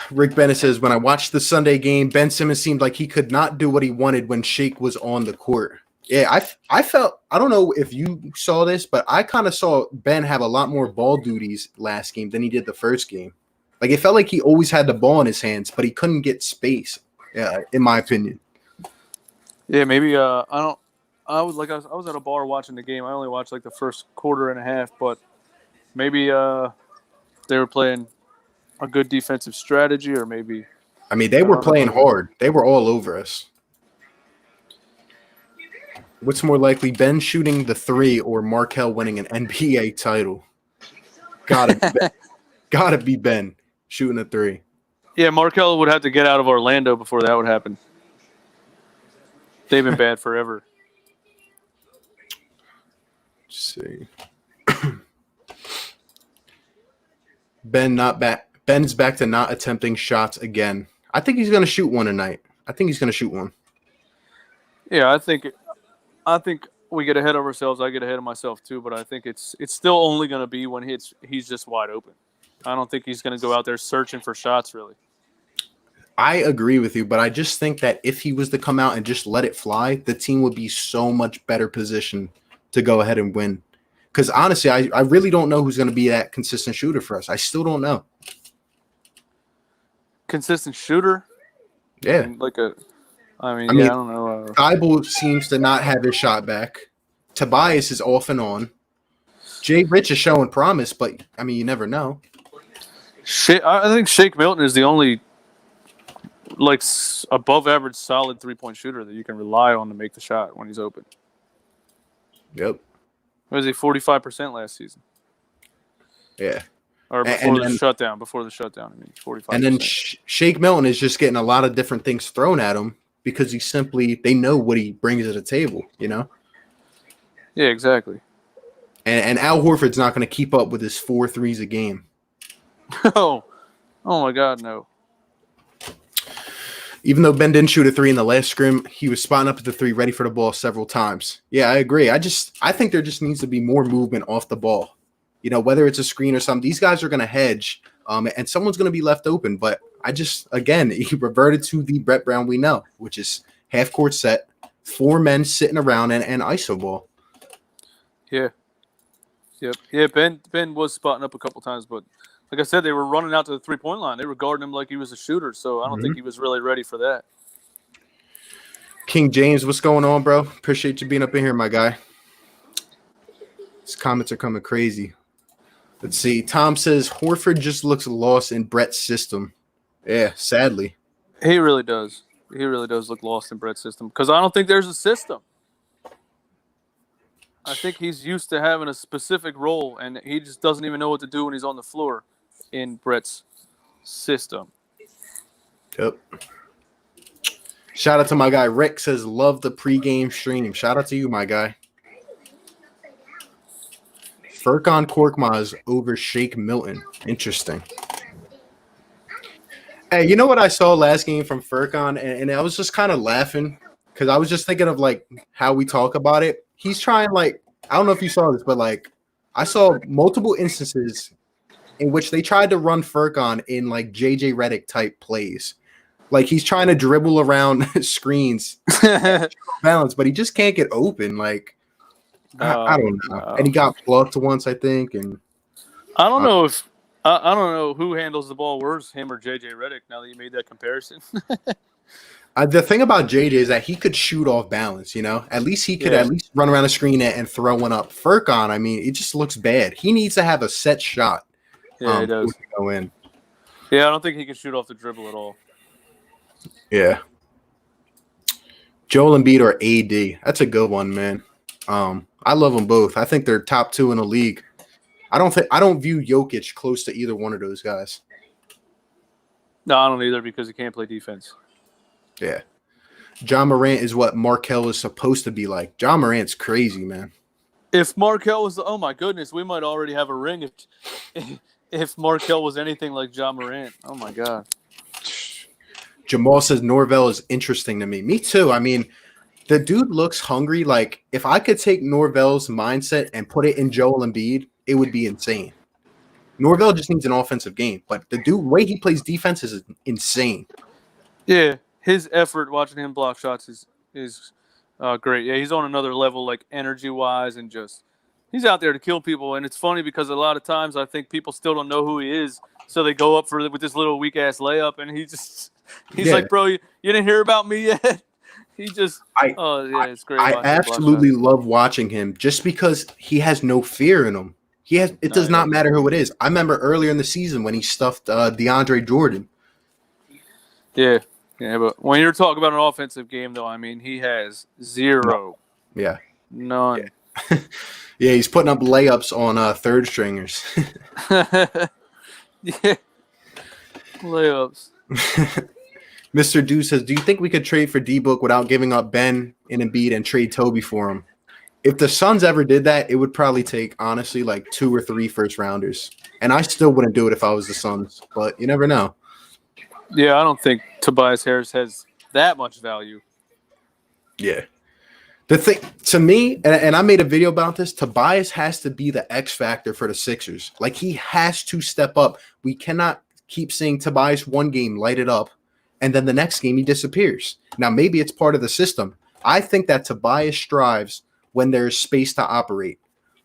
Rick Bennett says, when I watched the Sunday game, Ben Simmons seemed like he could not do what he wanted when Shake was on the court. Yeah, I felt, I don't know if you saw this, but I kind of saw Ben have a lot more ball duties last game than he did the first game. Like, it felt like he always had the ball in his hands, but he couldn't get space, in my opinion. Yeah, maybe I was at a bar watching the game. I only watched like the first quarter and a half, but maybe they were playing a good defensive strategy, or maybe. I mean, they were playing hard. They were all over us. What's more likely, Ben shooting the 3 or Markelle winning an NBA title? Gotta be Ben shooting a 3. Yeah, Markelle would have to get out of Orlando before that would happen. They've been bad forever. Let's see. Ben's back to not attempting shots again. I think he's going to shoot one tonight. Yeah, I think we get ahead of ourselves. I get ahead of myself too, but I think it's still only going to be when he's just wide open. I don't think he's going to go out there searching for shots, really. I agree with you, but I just think that if he was to come out and just let it fly, the team would be so much better positioned to go ahead and win. Because honestly, I really don't know who's going to be that consistent shooter for us. I still don't know. Consistent shooter? Yeah. I don't know. Thibault seems to not have his shot back. Tobias is off and on. Jay Rich is showing promise, but, I mean, you never know. I think Shake Milton is the only above average solid 3-point shooter that you can rely on to make the shot when he's open. Yep. Was he 45% last season? Yeah. Or before the shutdown, I mean, 45%. And then Shake Milton is just getting a lot of different things thrown at him because they know what he brings to the table, you know? Yeah, exactly. And Al Horford's not going to keep up with his 4 threes a game. Oh my God, no. Even though Ben didn't shoot a 3 in the last scrim, he was spotting up at the 3, ready for the ball several times. Yeah, I agree. I think there just needs to be more movement off the ball. whether it's a screen or something, these guys are going to hedge, and someone's going to be left open. But again, he reverted to the Brett Brown we know, which is half court set, 4 men sitting around and iso ball. Yeah. Yep. Yeah, Ben was spotting up a couple times, but like I said, they were running out to the 3-point line. They were guarding him like he was a shooter, so I don't think he was really ready for that. King James, what's going on, bro? Appreciate you being up in here, my guy. These comments are coming crazy. Let's see. Tom says Horford just looks lost in Brett's system. Yeah, sadly. He really does. He really does look lost in Brett's system because I don't think there's a system. I think he's used to having a specific role, and he just doesn't even know what to do when he's on the floor in Brett's system. Yep. Shout out to my guy Rick. Says love the pregame stream. Shout out to you, my guy. Furkan Korkmaz over Shake Milton. Interesting. Hey, you know what I saw last game from Furkan, and I was just kind of laughing because I was just thinking of like how we talk about it. He's trying I don't know if you saw this, but I saw multiple instances in which they tried to run Furkan in JJ Redick type plays. Like he's trying to dribble around screens, balance, but he just can't get open. I don't know. And he got blocked once, I think. And I don't know if I don't know who handles the ball worse, him or JJ Redick. Now that you made that comparison. The thing about JJ is that he could shoot off balance, At least he could at least run around the screen and throw one up. Furkan, I mean, it just looks bad. He needs to have a set shot. Yeah, he does. To go in. Yeah, I don't think he can shoot off the dribble at all. Yeah. Joel Embiid or AD. That's a good one, man. I love them both. I think they're top 2 in the league. I don't view Jokic close to either one of those guys. No, I don't either because he can't play defense. Yeah. John Morant is what Markelle is supposed to be like. John Morant's crazy, man. If Markelle was oh my goodness, we might already have a ring if Markelle was anything like John Morant. Oh my God. Jamal says Norvell is interesting to me. Me too. I mean, the dude looks hungry. If I could take Norvell's mindset and put it in Joel Embiid, it would be insane. Norvell just needs an offensive game, but the way he plays defense is insane. Yeah. His effort watching him block shots is great. Yeah, he's on another level, energy-wise, and just he's out there to kill people. And it's funny because a lot of times I think people still don't know who he is, so they go up with this little weak-ass layup, and he's like, bro, you didn't hear about me yet? It's great. I absolutely love watching him just because he has no fear in him. It does not matter who it is. I remember earlier in the season when he stuffed DeAndre Jordan. Yeah. Yeah, but when you're talking about an offensive game, though, I mean, he has zero. Yeah. None. Yeah, yeah, he's putting up layups on third stringers. Yeah. Layups. Mr. Dew says, do you think we could trade for D-Book without giving up Ben and Embiid and trade Toby for him? If the Suns ever did that, it would probably take, honestly, 2 or 3 first-rounders. And I still wouldn't do it if I was the Suns, but you never know. Yeah, I don't think Tobias Harris has that much value. Yeah. The thing to me, and I made a video about this, Tobias has to be the X factor for the Sixers. He has to step up. We cannot keep seeing Tobias one game light it up, and then the next game he disappears. Now, maybe it's part of the system. I think that Tobias strives when there's space to operate.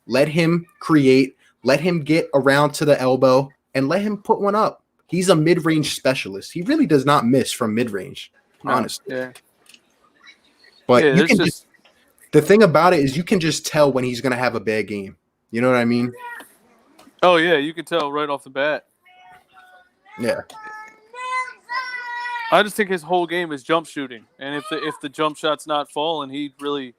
Let him create, let him get around to the elbow, and let him put one up. He's a mid-range specialist. He really does not miss from mid-range, honestly. Yeah. But you can the thing about it is you can just tell when he's going to have a bad game. You know what I mean? Oh, yeah, you can tell right off the bat. Yeah. I just think his whole game is jump shooting. And if the jump shot's not falling, he really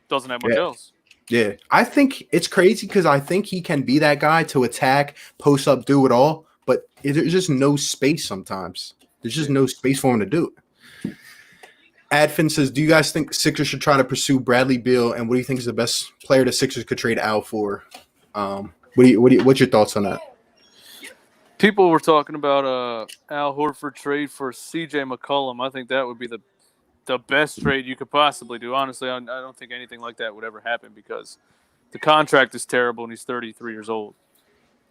doesn't have much else. Yeah. I think it's crazy because I think he can be that guy to attack, post up, do it all. But there's just no space sometimes. There's just no space for him to do it. Adfin says, do you guys think Sixers should try to pursue Bradley Beal? And what do you think is the best player the Sixers could trade Al for? What's your thoughts on that? People were talking about Al Horford trade for C.J. McCollum. I think that would be the best trade you could possibly do. Honestly, I don't think anything like that would ever happen because The contract is terrible, and he's 33 years old.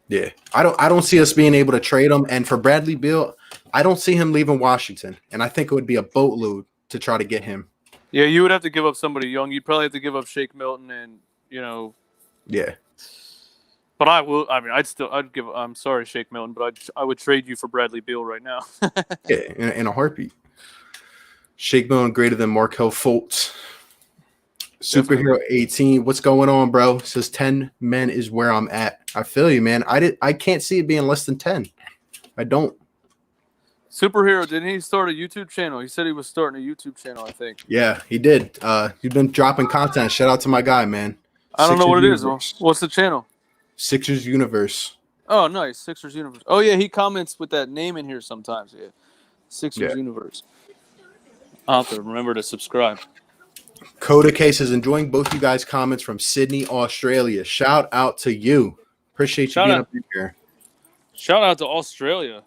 Yeah, I don't see us being able to trade him. And for Bradley Beal, I don't see him leaving Washington. And I think it would be a boatload to try to get him. Yeah, you would have to give up somebody young. You'd probably have to give up Shake Milton, and Yeah. But I will. I mean, I'd give. I'm sorry, Shake Milton, but I would trade you for Bradley Beal right now. Yeah, in a heartbeat. Shake Milton greater than Markelle Fultz. Superhero 18. What's going on, bro? Says 10 men is where I'm at. I feel you, man. I can't see it being less than 10. I don't. Superhero, didn't he start a YouTube channel? He said he was starting a YouTube channel, I think. Yeah, he did. He's been dropping content. Shout out to my guy, man. I don't know what it is. What's the channel? Sixers Universe. Oh, nice. Sixers Universe. Oh, yeah, he comments with that name in here sometimes. Yeah. Sixers Universe. I'll have to remember to subscribe. Coda Case is enjoying both you guys' comments from Sydney, Australia. Shout out to you. Appreciate you being up here. Shout out to Australia.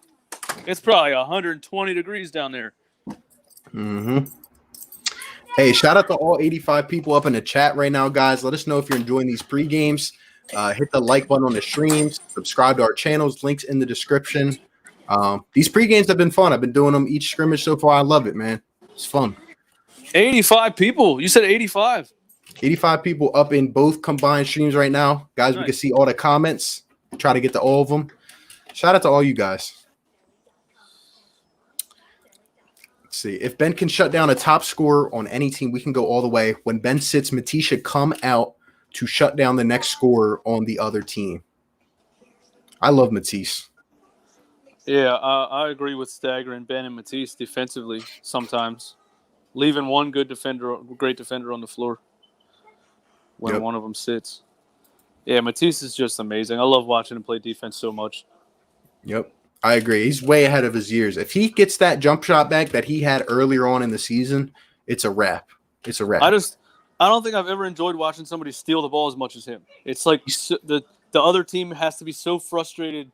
It's probably 120 degrees down there. Mm-hmm. Hey, shout out to all 85 people up in the chat right now, guys. Let us know if you're enjoying these pre-games. Hit the like button on the streams. Subscribe to our channels. Links in the description. These pre-games have been fun. I've been doing them each scrimmage so far. I love it, man. It's fun. 85 people. You said 85. 85 people up in both combined streams right now. Guys, nice. We can see all the comments. Try to get to all of them. Shout out to all you guys. Let's see. If Ben can shut down a top scorer on any team, we can go all the way. When Ben sits, Matisse should come out to shut down the next scorer on the other team. I love Matisse. Yeah, I agree with staggering Ben and Matisse defensively sometimes. Leaving one great defender on the floor when one of them sits. Yeah, Matisse is just amazing. I love watching him play defense so much. Yep, I agree. He's way ahead of his years. If he gets that jump shot back that he had earlier on in the season, it's a wrap. It's a wrap. I don't think I've ever enjoyed watching somebody steal the ball as much as him. It's like the other team has to be so frustrated.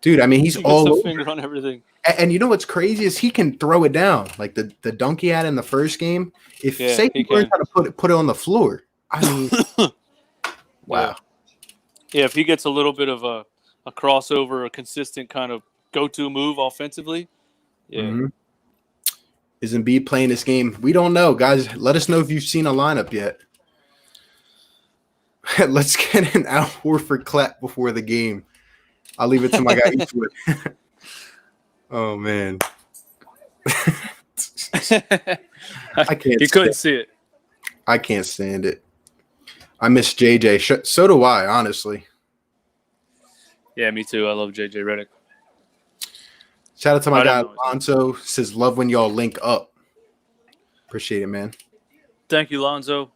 Dude, I mean, he's all over. Finger on everything. And you know what's crazy is he can throw it down. Like the dunk he had in the first game. If say he learns how to put it on the floor. I mean, wow. Yeah, if he gets a little bit of a crossover, a consistent kind of go-to move offensively. Yeah. Mm-hmm. Is Embiid playing this game? We don't know, guys. Let us know if you've seen a lineup yet. Let's get an Al Horford clap before the game. I'll leave it to my guy Eastwood. Oh man, I can't. You couldn't see it. I can't stand it. I miss JJ. So do I, honestly. Yeah, me too. I love JJ Redick. Shout out to my guy Lonzo. Says love when y'all link up. Appreciate it, man. Thank you, Lonzo.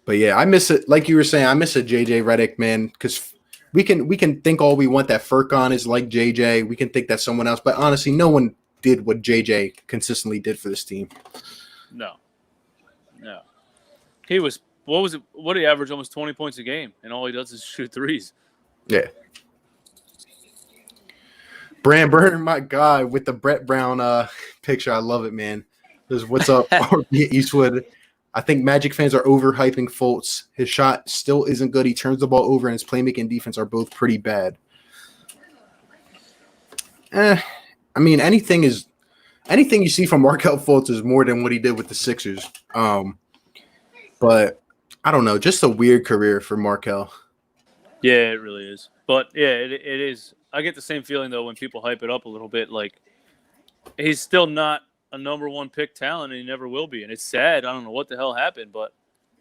But yeah, I miss it. Like you were saying, I miss a JJ Redick, man, because. We can think all we want that Furkan is like JJ. We can think that someone else, but honestly, no one did what JJ consistently did for this team. No. He was what did he average? Almost 20 points a game, and all he does is shoot threes. Yeah. Brand Burner, my guy, with the Brett Brown picture. I love it, man. Says, what's up, RB Eastwood? I think Magic fans are overhyping Fultz. His shot still isn't good. He turns the ball over, and his playmaking and defense are both pretty bad. I mean, anything you see from Markelle Fultz is more than what he did with the Sixers. But I don't know, just a weird career for Markelle. Yeah, it really is. But yeah, it is. I get the same feeling though when people hype it up a little bit. Like he's still not a number one pick talent, and he never will be. And it's sad. I don't know what the hell happened, but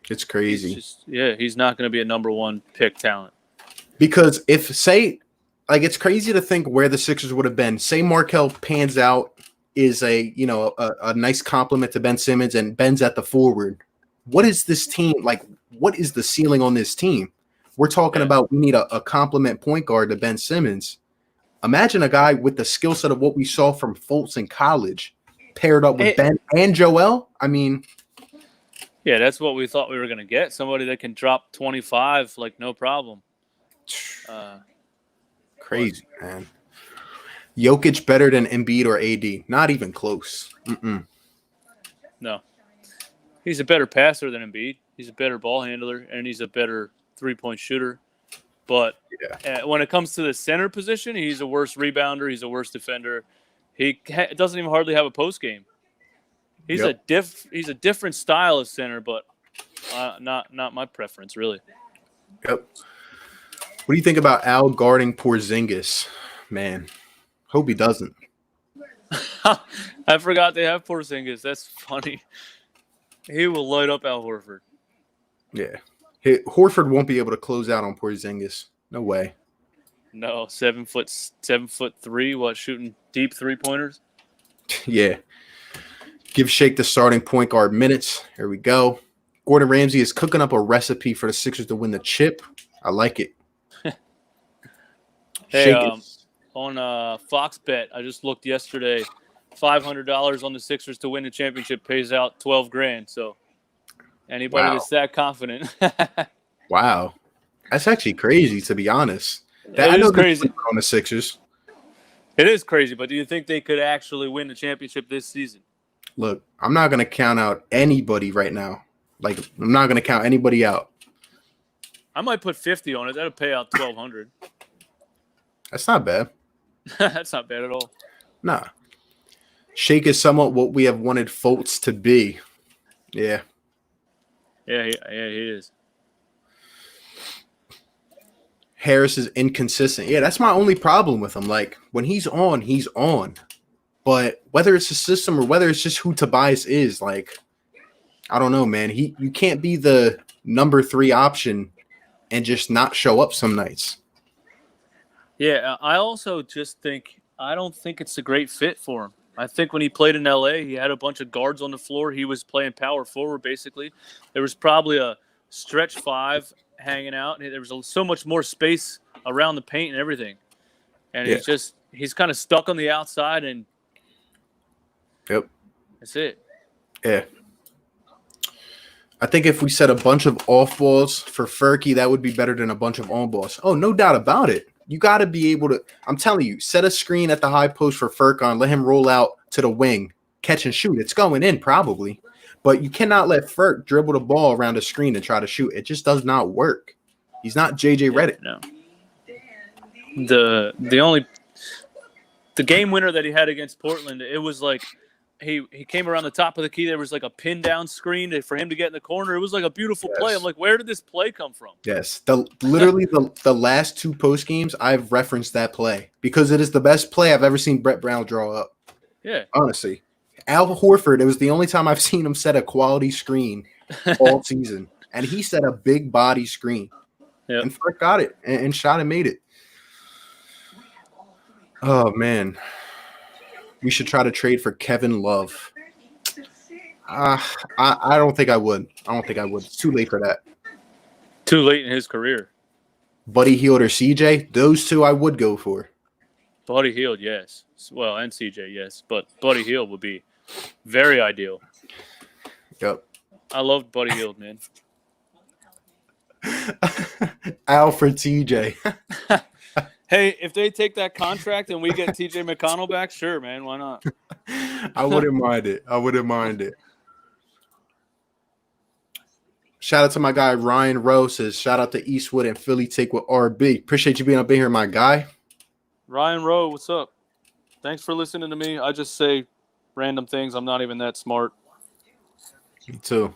it's crazy. He's not going to be a number one pick talent. Because it's crazy to think where the Sixers would have been. Say Markelle pans out, is a nice compliment to Ben Simmons, and Ben's at the forward. What is this team like? What is the ceiling on this team? We're talking about we need a compliment point guard to Ben Simmons. Imagine a guy with the skill set of what we saw from Fultz in college. Paired up with Ben and Joel. I mean, yeah, that's what we thought we were going to get. Somebody that can drop 25, like no problem. Crazy, man. Jokic better than Embiid or AD? Not even close. No. He's a better passer than Embiid. He's a better ball handler, and he's a better three-point shooter. But when it comes to the center position, he's a worse rebounder. He's a worse defender. He doesn't even hardly have a post game. He's he's a different style of center, but not my preference really. Yep. What do you think about Al guarding Porzingis? Man, hope he doesn't. I forgot they have Porzingis. That's funny. He will light up Al Horford. Yeah. Horford won't be able to close out on Porzingis. No way. No, 7'3", what, shooting deep 3-pointers? Yeah. Give Shake the starting point guard minutes. Here we go. Gordon Ramsay is cooking up a recipe for the Sixers to win the chip. I like it. Hey, on Fox Bet, I just looked yesterday. $500 on the Sixers to win the championship pays out $12,000. So anybody that's that confident. Wow. That's actually crazy, to be honest. It is crazy on the Sixers. It is crazy, but do you think they could actually win the championship this season? Look, I'm not going to count out anybody right now. Like, I'm not going to count anybody out. I might put 50 on it. That'll pay out $1,200. That's not bad. That's not bad at all. Nah. Shake is somewhat what we have wanted Fultz to be. Yeah. Yeah, he is. Harris is inconsistent. Yeah, that's my only problem with him. Like, when he's on, he's on. But whether it's a system or whether it's just who Tobias is, like, I don't know, man. You can't be the number 3 option and just not show up some nights. Yeah, I also just think I don't think it's a great fit for him. I think when he played in LA, he had a bunch of guards on the floor. He was playing power forward, basically. There was probably a stretch 5 hanging out. There was so much more space around the paint and everything. And he's kind of stuck on the outside, and that's it. Yeah. I think if we set a bunch of off balls for Furky, that would be better than a bunch of on balls. Oh, no doubt about it. You got to be able to, I'm telling you, set a screen at the high post for Furkan, let him roll out to the wing, catch and shoot. It's going in probably, but you cannot let Furk dribble the ball around the screen and try to shoot. It just does not work. He's not JJ Redick. No. The game winner that he had against Portland, it was like he came around the top of the key. There was like a pin down screen for him to get in the corner. It was like a beautiful play. I'm like, where did this play come from? Yes. Literally the last 2 post games, I've referenced that play because it is the best play I've ever seen Brett Brown draw up. Yeah. Honestly. Al Horford, it was the only time I've seen him set a quality screen all season. And he set a big body screen. Yep. And Furk got it and shot and made it. Oh, man. We should try to trade for Kevin Love. I don't think I would. It's too late for that. Too late in his career. Buddy Hield or CJ, those 2 I would go for. Buddy Hield, yes. Well, and CJ, yes. But Buddy Hield would be very ideal. Yep. I loved Buddy Hield, man. Al for TJ. Hey, if they take that contract and we get TJ McConnell back, sure, man. Why not? I wouldn't mind it. Shout out to my guy, Ryan Rowe says, shout out to Eastwood and Philly Take with RB. Appreciate you being up in here, my guy. Ryan Rowe, what's up? Thanks for listening to me. I just say random things. I'm not even that smart. Me too.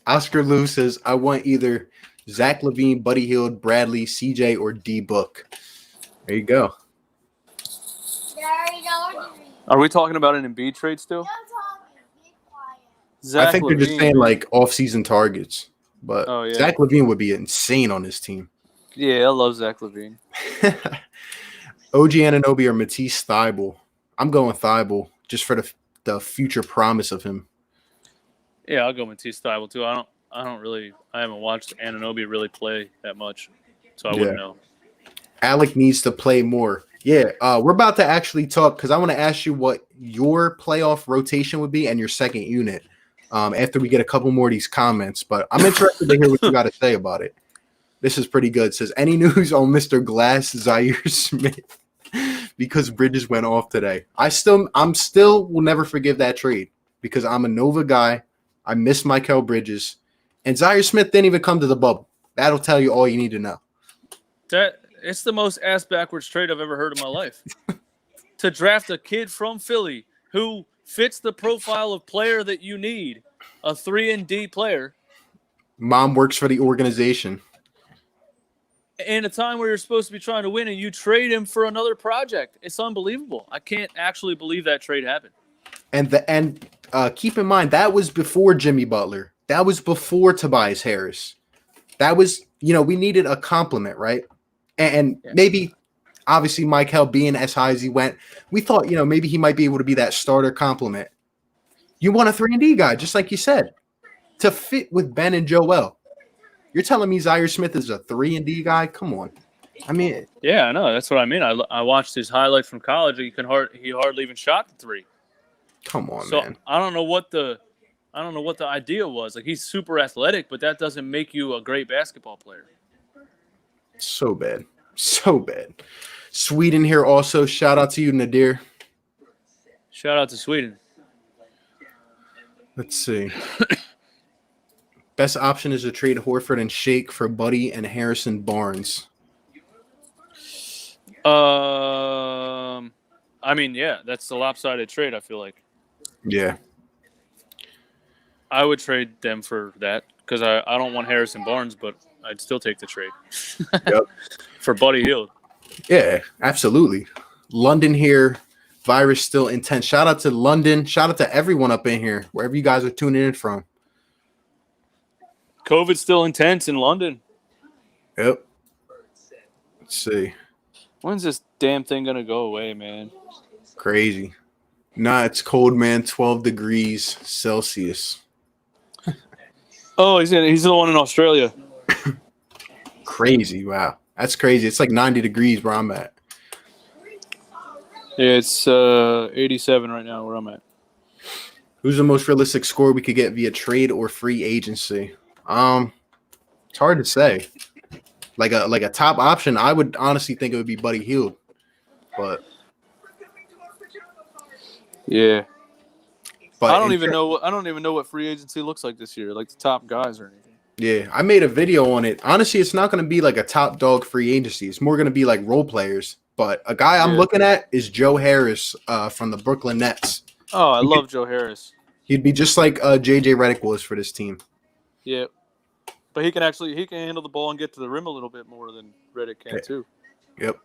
Oscar Lou says, I want either Zach LaVine, Buddy Hield, Bradley, CJ, or D Book. There you go. Are we talking about an Embiid trade still? I think they're just saying like off-season targets. But Zach LaVine would be insane on this team. Yeah, I love Zach LaVine. OG Anunoby or Matisse Thybulle. I'm going Thybulle just for the future promise of him. Yeah, I'll go Matisse Thybulle too. I haven't watched Anunoby really play that much, so I wouldn't know. Alec needs to play more. Yeah, we're about to actually talk because I want to ask you what your playoff rotation would be and your second unit after we get a couple more of these comments. But I'm interested to hear what you got to say about it. This is pretty good. It says, any news on Mr. Glass Zaire Smith? Because Bridges went off today. I'm still will never forgive that trade. because I'm a Nova guy. I miss Mikal Bridges. And Zaire Smith didn't even come to the bubble. That'll tell you all you need to know. It's the most ass-backwards trade I've ever heard in my life. To draft a kid from Philly who fits the profile of player that you need, a 3-and-D player. Mom works for the organization. In a time where you're supposed to be trying to win, and you trade him for another project. It's unbelievable. I can't actually believe that trade happened. And keep in mind, that was before Jimmy Butler. That was before Tobias Harris. That was, we needed a compliment, right? And maybe, obviously, Mikal being as high as he went, we thought, maybe he might be able to be that starter compliment. You want a 3-and-D guy, just like you said, to fit with Ben and Joel. You're telling me Zaire Smith is a 3-and-D guy? Come on. I mean, yeah, I know. That's what I mean. I watched his highlights from college. He hardly even shot the three. Come on, so man. I don't know what the idea was. Like, he's super athletic, but that doesn't make you a great basketball player. So bad. So bad. Sweden here also. Shout out to you, Nadir. Shout out to Sweden. Let's see. Best option is to trade Horford and Shake for Buddy and Harrison Barnes. I mean, yeah, that's the lopsided trade, I feel like. Yeah. I would trade them for that because I don't want Harrison Barnes, but I'd still take the trade. Yep. For Buddy Hield. Yeah, absolutely. London here. Virus still intense. Shout out to London. Shout out to everyone up in here, wherever you guys are tuning in from. COVID's still intense in London. Yep. Let's see. When's this damn thing going to go away, man? Crazy. Nah, it's cold, man. 12 degrees Celsius. Oh, he's the one in Australia. Crazy. Wow. That's crazy. It's like 90 degrees where I'm at. Yeah, it's 87 right now where I'm at. Who's the most realistic score we could get via trade or free agency? It's hard to say. Like a top option, I would honestly think it would be Buddy Hield. But yeah. But I don't even know what free agency looks like this year, like the top guys or anything. Yeah, I made a video on it. Honestly, it's not going to be like a top dog free agency. It's more going to be like role players. But a guy I'm looking at is Joe Harris from the Brooklyn Nets. Oh, I love Joe Harris. He'd be just like JJ Redick was for this team. Yeah. But he can handle the ball and get to the rim a little bit more than Redick can too. Yep.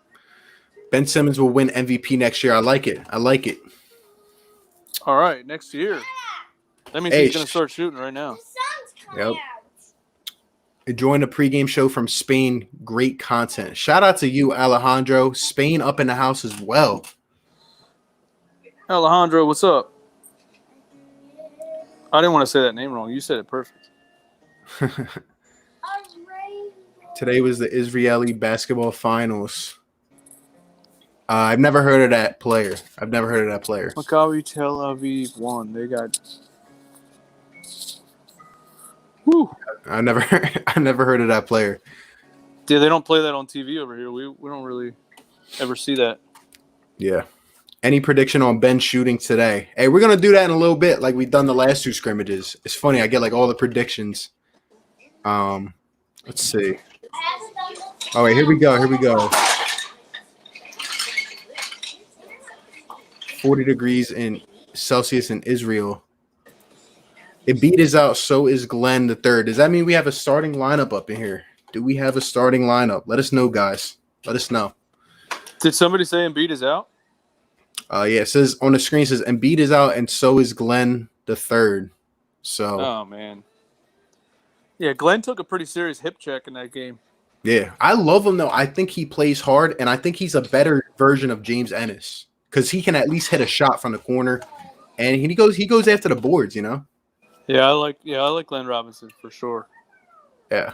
Ben Simmons will win MVP next year. I like it. All right, next year. That means he's going to start shooting right now. Yep. Enjoying the pregame show from Spain. Great content. Shout out to you, Alejandro. Spain up in the house as well. Alejandro, what's up? I didn't want to say that name wrong. You said it perfect. Today was the Israeli basketball finals. I've never heard of that player. Maccabi Tel Aviv won. They got. Whew. I never heard of that player. Yeah, they don't play that on TV over here. We don't really ever see that. Yeah. Any prediction on Ben shooting today? Hey, we're gonna do that in a little bit, like we've done the last two scrimmages. It's funny, I get like all the predictions. Let's see. All right, here we go. 40 degrees in Celsius in Israel. Embiid is out, so is Glenn the third. Does that mean we have a starting lineup up in here? Do we have a starting lineup? Let us know, guys. Let us know. Did somebody say Embiid is out? Yeah, it says on the screen, it says Embiid is out, and so is Glenn the third. So. Oh, man. Yeah, Glenn took a pretty serious hip check in that game. Yeah, I love him, though. I think he plays hard, and I think he's a better version of James Ennis because he can at least hit a shot from the corner, and he goes after the boards, Yeah, I like Glenn Robinson for sure. Yeah.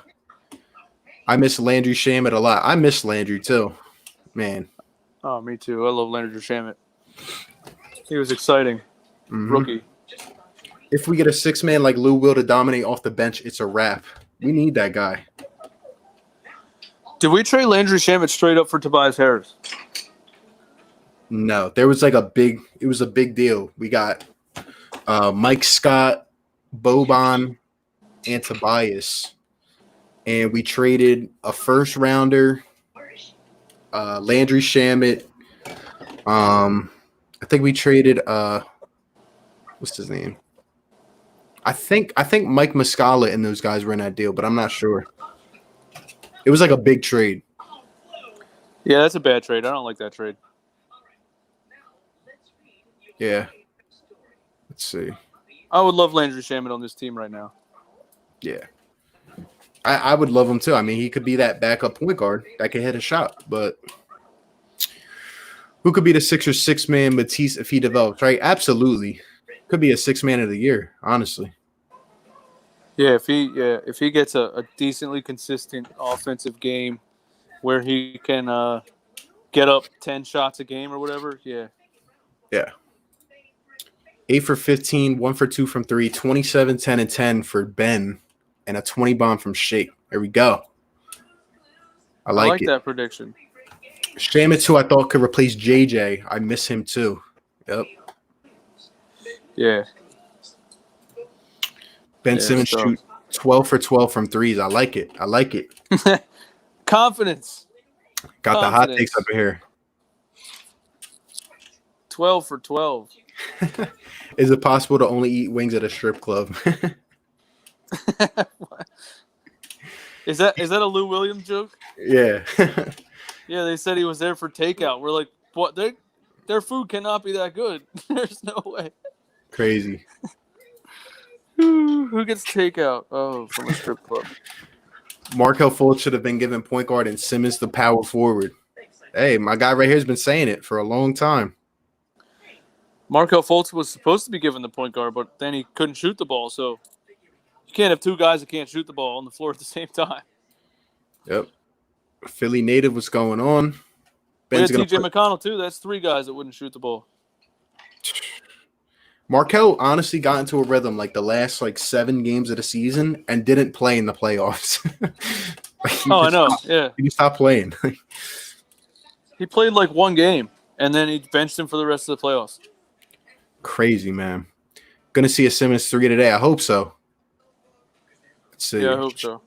I miss Landry Shamet a lot. I miss Landry too. Man. Oh, me too. I love Landry Shamet. He was exciting. Mm-hmm. Rookie. If we get a six-man like Lou Will to dominate off the bench, it's a wrap. We need that guy. Did we trade Landry Shamet straight up for Tobias Harris? No. There was like a big deal. We got Mike Scott, Boban, and Tobias. And we traded a first rounder, Landry Shamet. I think we traded what's his name? I think Mike Muscala and those guys were in that deal, but I'm not sure. It was like a big trade. Yeah, that's a bad trade. I don't like that trade. Yeah. Let's see. I would love Landry Shamet on this team right now. Yeah. I would love him too. I mean, he could be that backup point guard that could hit a shot, but who could be the Sixers six-man Matisse if he develops, right? Absolutely. Could be a six-man of the year, honestly. Yeah, if he gets a decently consistent offensive game where he can get up 10 shots a game or whatever, yeah. Yeah. 8 for 15, 1 for 2 from 3, 27, 10, and 10 for Ben, and a 20 bomb from Shake. There we go. I like it. That prediction. Shamet, who I thought could replace JJ. I miss him too. Yep. Yeah. Ben Simmons shoot 12 for 12 from threes. I like it. Confidence. Got the hot takes up in here. 12 for 12. Is it possible to only eat wings at a strip club? Is that a Lou Williams joke? Yeah. Yeah, they said he was there for takeout. We're like, what? Their food cannot be that good. There's no way. Crazy. Who gets takeout? Oh, from a strip club. Markelle Fultz should have been given point guard and Simmons the power forward. Hey, my guy right here has been saying it for a long time. Markelle Fultz was supposed to be given the point guard, but then he couldn't shoot the ball. So you can't have two guys that can't shoot the ball on the floor at the same time. Yep. Philly native, what's going on? Ben's TJ McConnell, too. That's three guys that wouldn't shoot the ball. Markelle honestly got into a rhythm like the last 7 games of the season and didn't play in the playoffs. I know. Yeah. He stopped playing. He played one game, and then he benched him for the rest of the playoffs. Crazy, man. Gonna see a Simmons 3 today. I hope so. Let's see. Yeah, I hope so.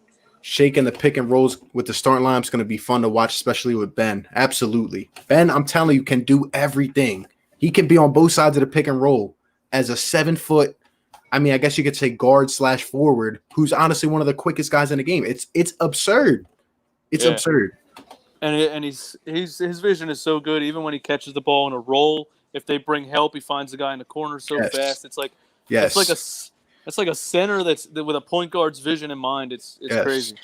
Shaking the pick and rolls with the starting line is going to be fun to watch, especially with Ben. Absolutely. Ben, I'm telling you, can do everything. He can be on both sides of the pick and roll as a 7-foot, I guess you could say guard/forward, who's honestly one of the quickest guys in the game. It's absurd. It's absurd. And his vision is so good. Even when he catches the ball in a roll, if they bring help, he finds the guy in the corner so fast. It's like it's like a center that's with a point guard's vision in mind. It's crazy.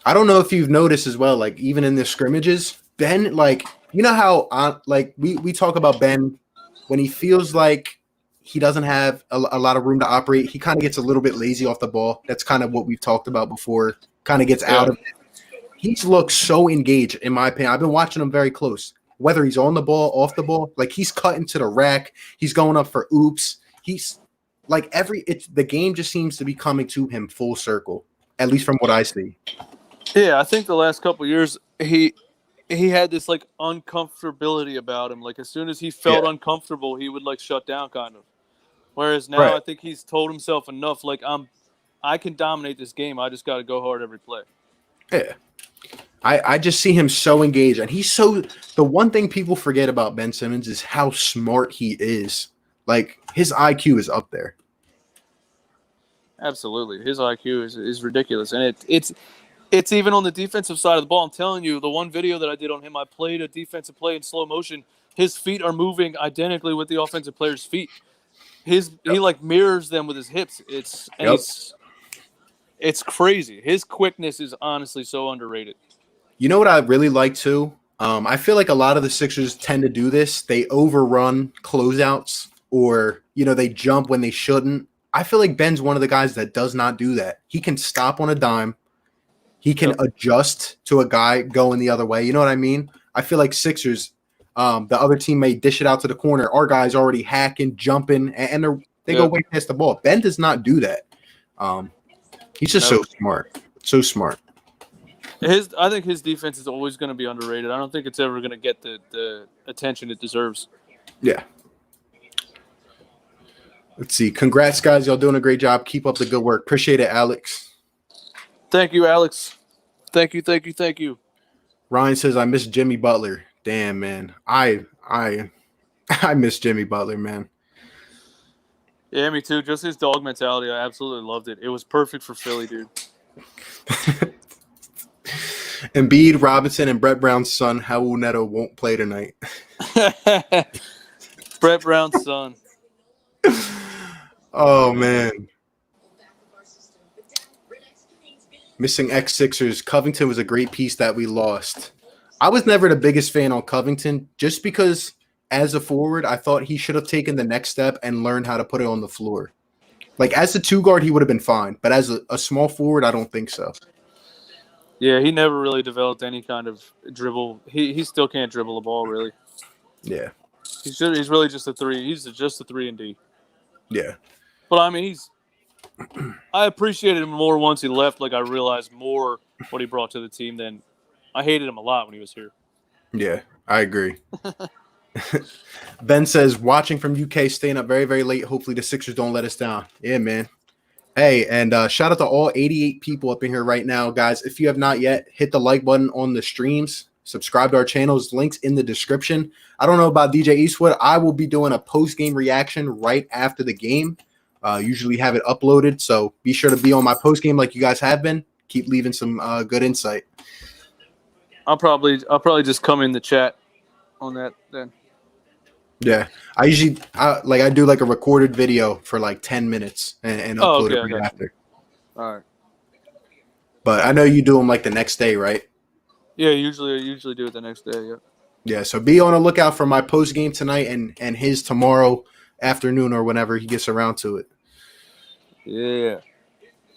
I don't know if you've noticed as well, even in the scrimmages, Ben, you know how we talk about Ben when he feels like he doesn't have a lot of room to operate. He kind of gets a little bit lazy off the ball. That's kind of what we've talked about before. Kind of gets out of it. He's looked so engaged, in my opinion. I've been watching him very close. Whether he's on the ball, off the ball, he's cutting to the rack. He's going up for oops. He's the game just seems to be coming to him full circle, at least from what I see. Yeah, I think the last couple of years he had this uncomfortability about him. As soon as he felt uncomfortable, he would shut down kind of. Whereas now I think he's told himself enough I can dominate this game. I just got to go hard every play. Yeah. I just see him so engaged, and the one thing people forget about Ben Simmons is how smart he is. His IQ is up there. Absolutely. His IQ is ridiculous. And it's even on the defensive side of the ball. I'm telling you, the one video that I did on him, I played a defensive play in slow motion. His feet are moving identically with the offensive player's feet. He mirrors them with his hips. It's crazy. His quickness is honestly so underrated. You know what I really like too? I feel like a lot of the Sixers tend to do this. They overrun closeouts or, they jump when they shouldn't. I feel like Ben's one of the guys that does not do that. He can stop on a dime. He can adjust to a guy going the other way. You know what I mean? I feel like Sixers, the other team may dish it out to the corner. Our guy's already hacking, jumping, and they go way past the ball. Ben does not do that. He's just so smart. So smart. I think his defense is always going to be underrated. I don't think it's ever going to get the attention it deserves. Yeah. Let's see. Congrats, guys. Y'all doing a great job. Keep up the good work. Appreciate it, Alex. Thank you, Alex. Thank you. Ryan says, I miss Jimmy Butler. Damn, man. I miss Jimmy Butler, man. Yeah, me too. Just his dog mentality. I absolutely loved it. It was perfect for Philly, dude. Embiid, Robinson, and Brett Brown's son, Raul Neto, won't play tonight. Brett Brown's son. Oh, man. Missing X-Sixers. Covington was a great piece that we lost. I was never the biggest fan on Covington just because as a forward, I thought he should have taken the next step and learned how to put it on the floor. Like as a two guard, he would have been fine. But as a small forward, I don't think so. Yeah, he never really developed any kind of dribble. He still can't dribble the ball, really. Yeah. He's really just a 3. He's just a 3 and D. Yeah. But I mean, I appreciated him more once he left. Like I realized more what he brought to the team than I hated him a lot when he was here. Yeah, I agree. Ben says, watching from UK, staying up very, very late. Hopefully the Sixers don't let us down. Yeah, man. Hey, and shout out to all 88 people up in here right now, guys. If you have not yet, hit the like button on the streams. Subscribe to our channels. Links in the description. I don't know about DJ Eastwood. I will be doing a post-game reaction right after the game. Usually have it uploaded, so be sure to be on my post-game like you guys have been. Keep leaving some good insight. I'll probably just come in the chat on that then. Yeah, I usually I do like a recorded video for like 10 minutes and upload it right after. All right. But I know you do them like the next day, right? Yeah, I usually do it the next day. Yeah. Yeah, so be on the lookout for my post game tonight and his tomorrow afternoon or whenever he gets around to it. Yeah.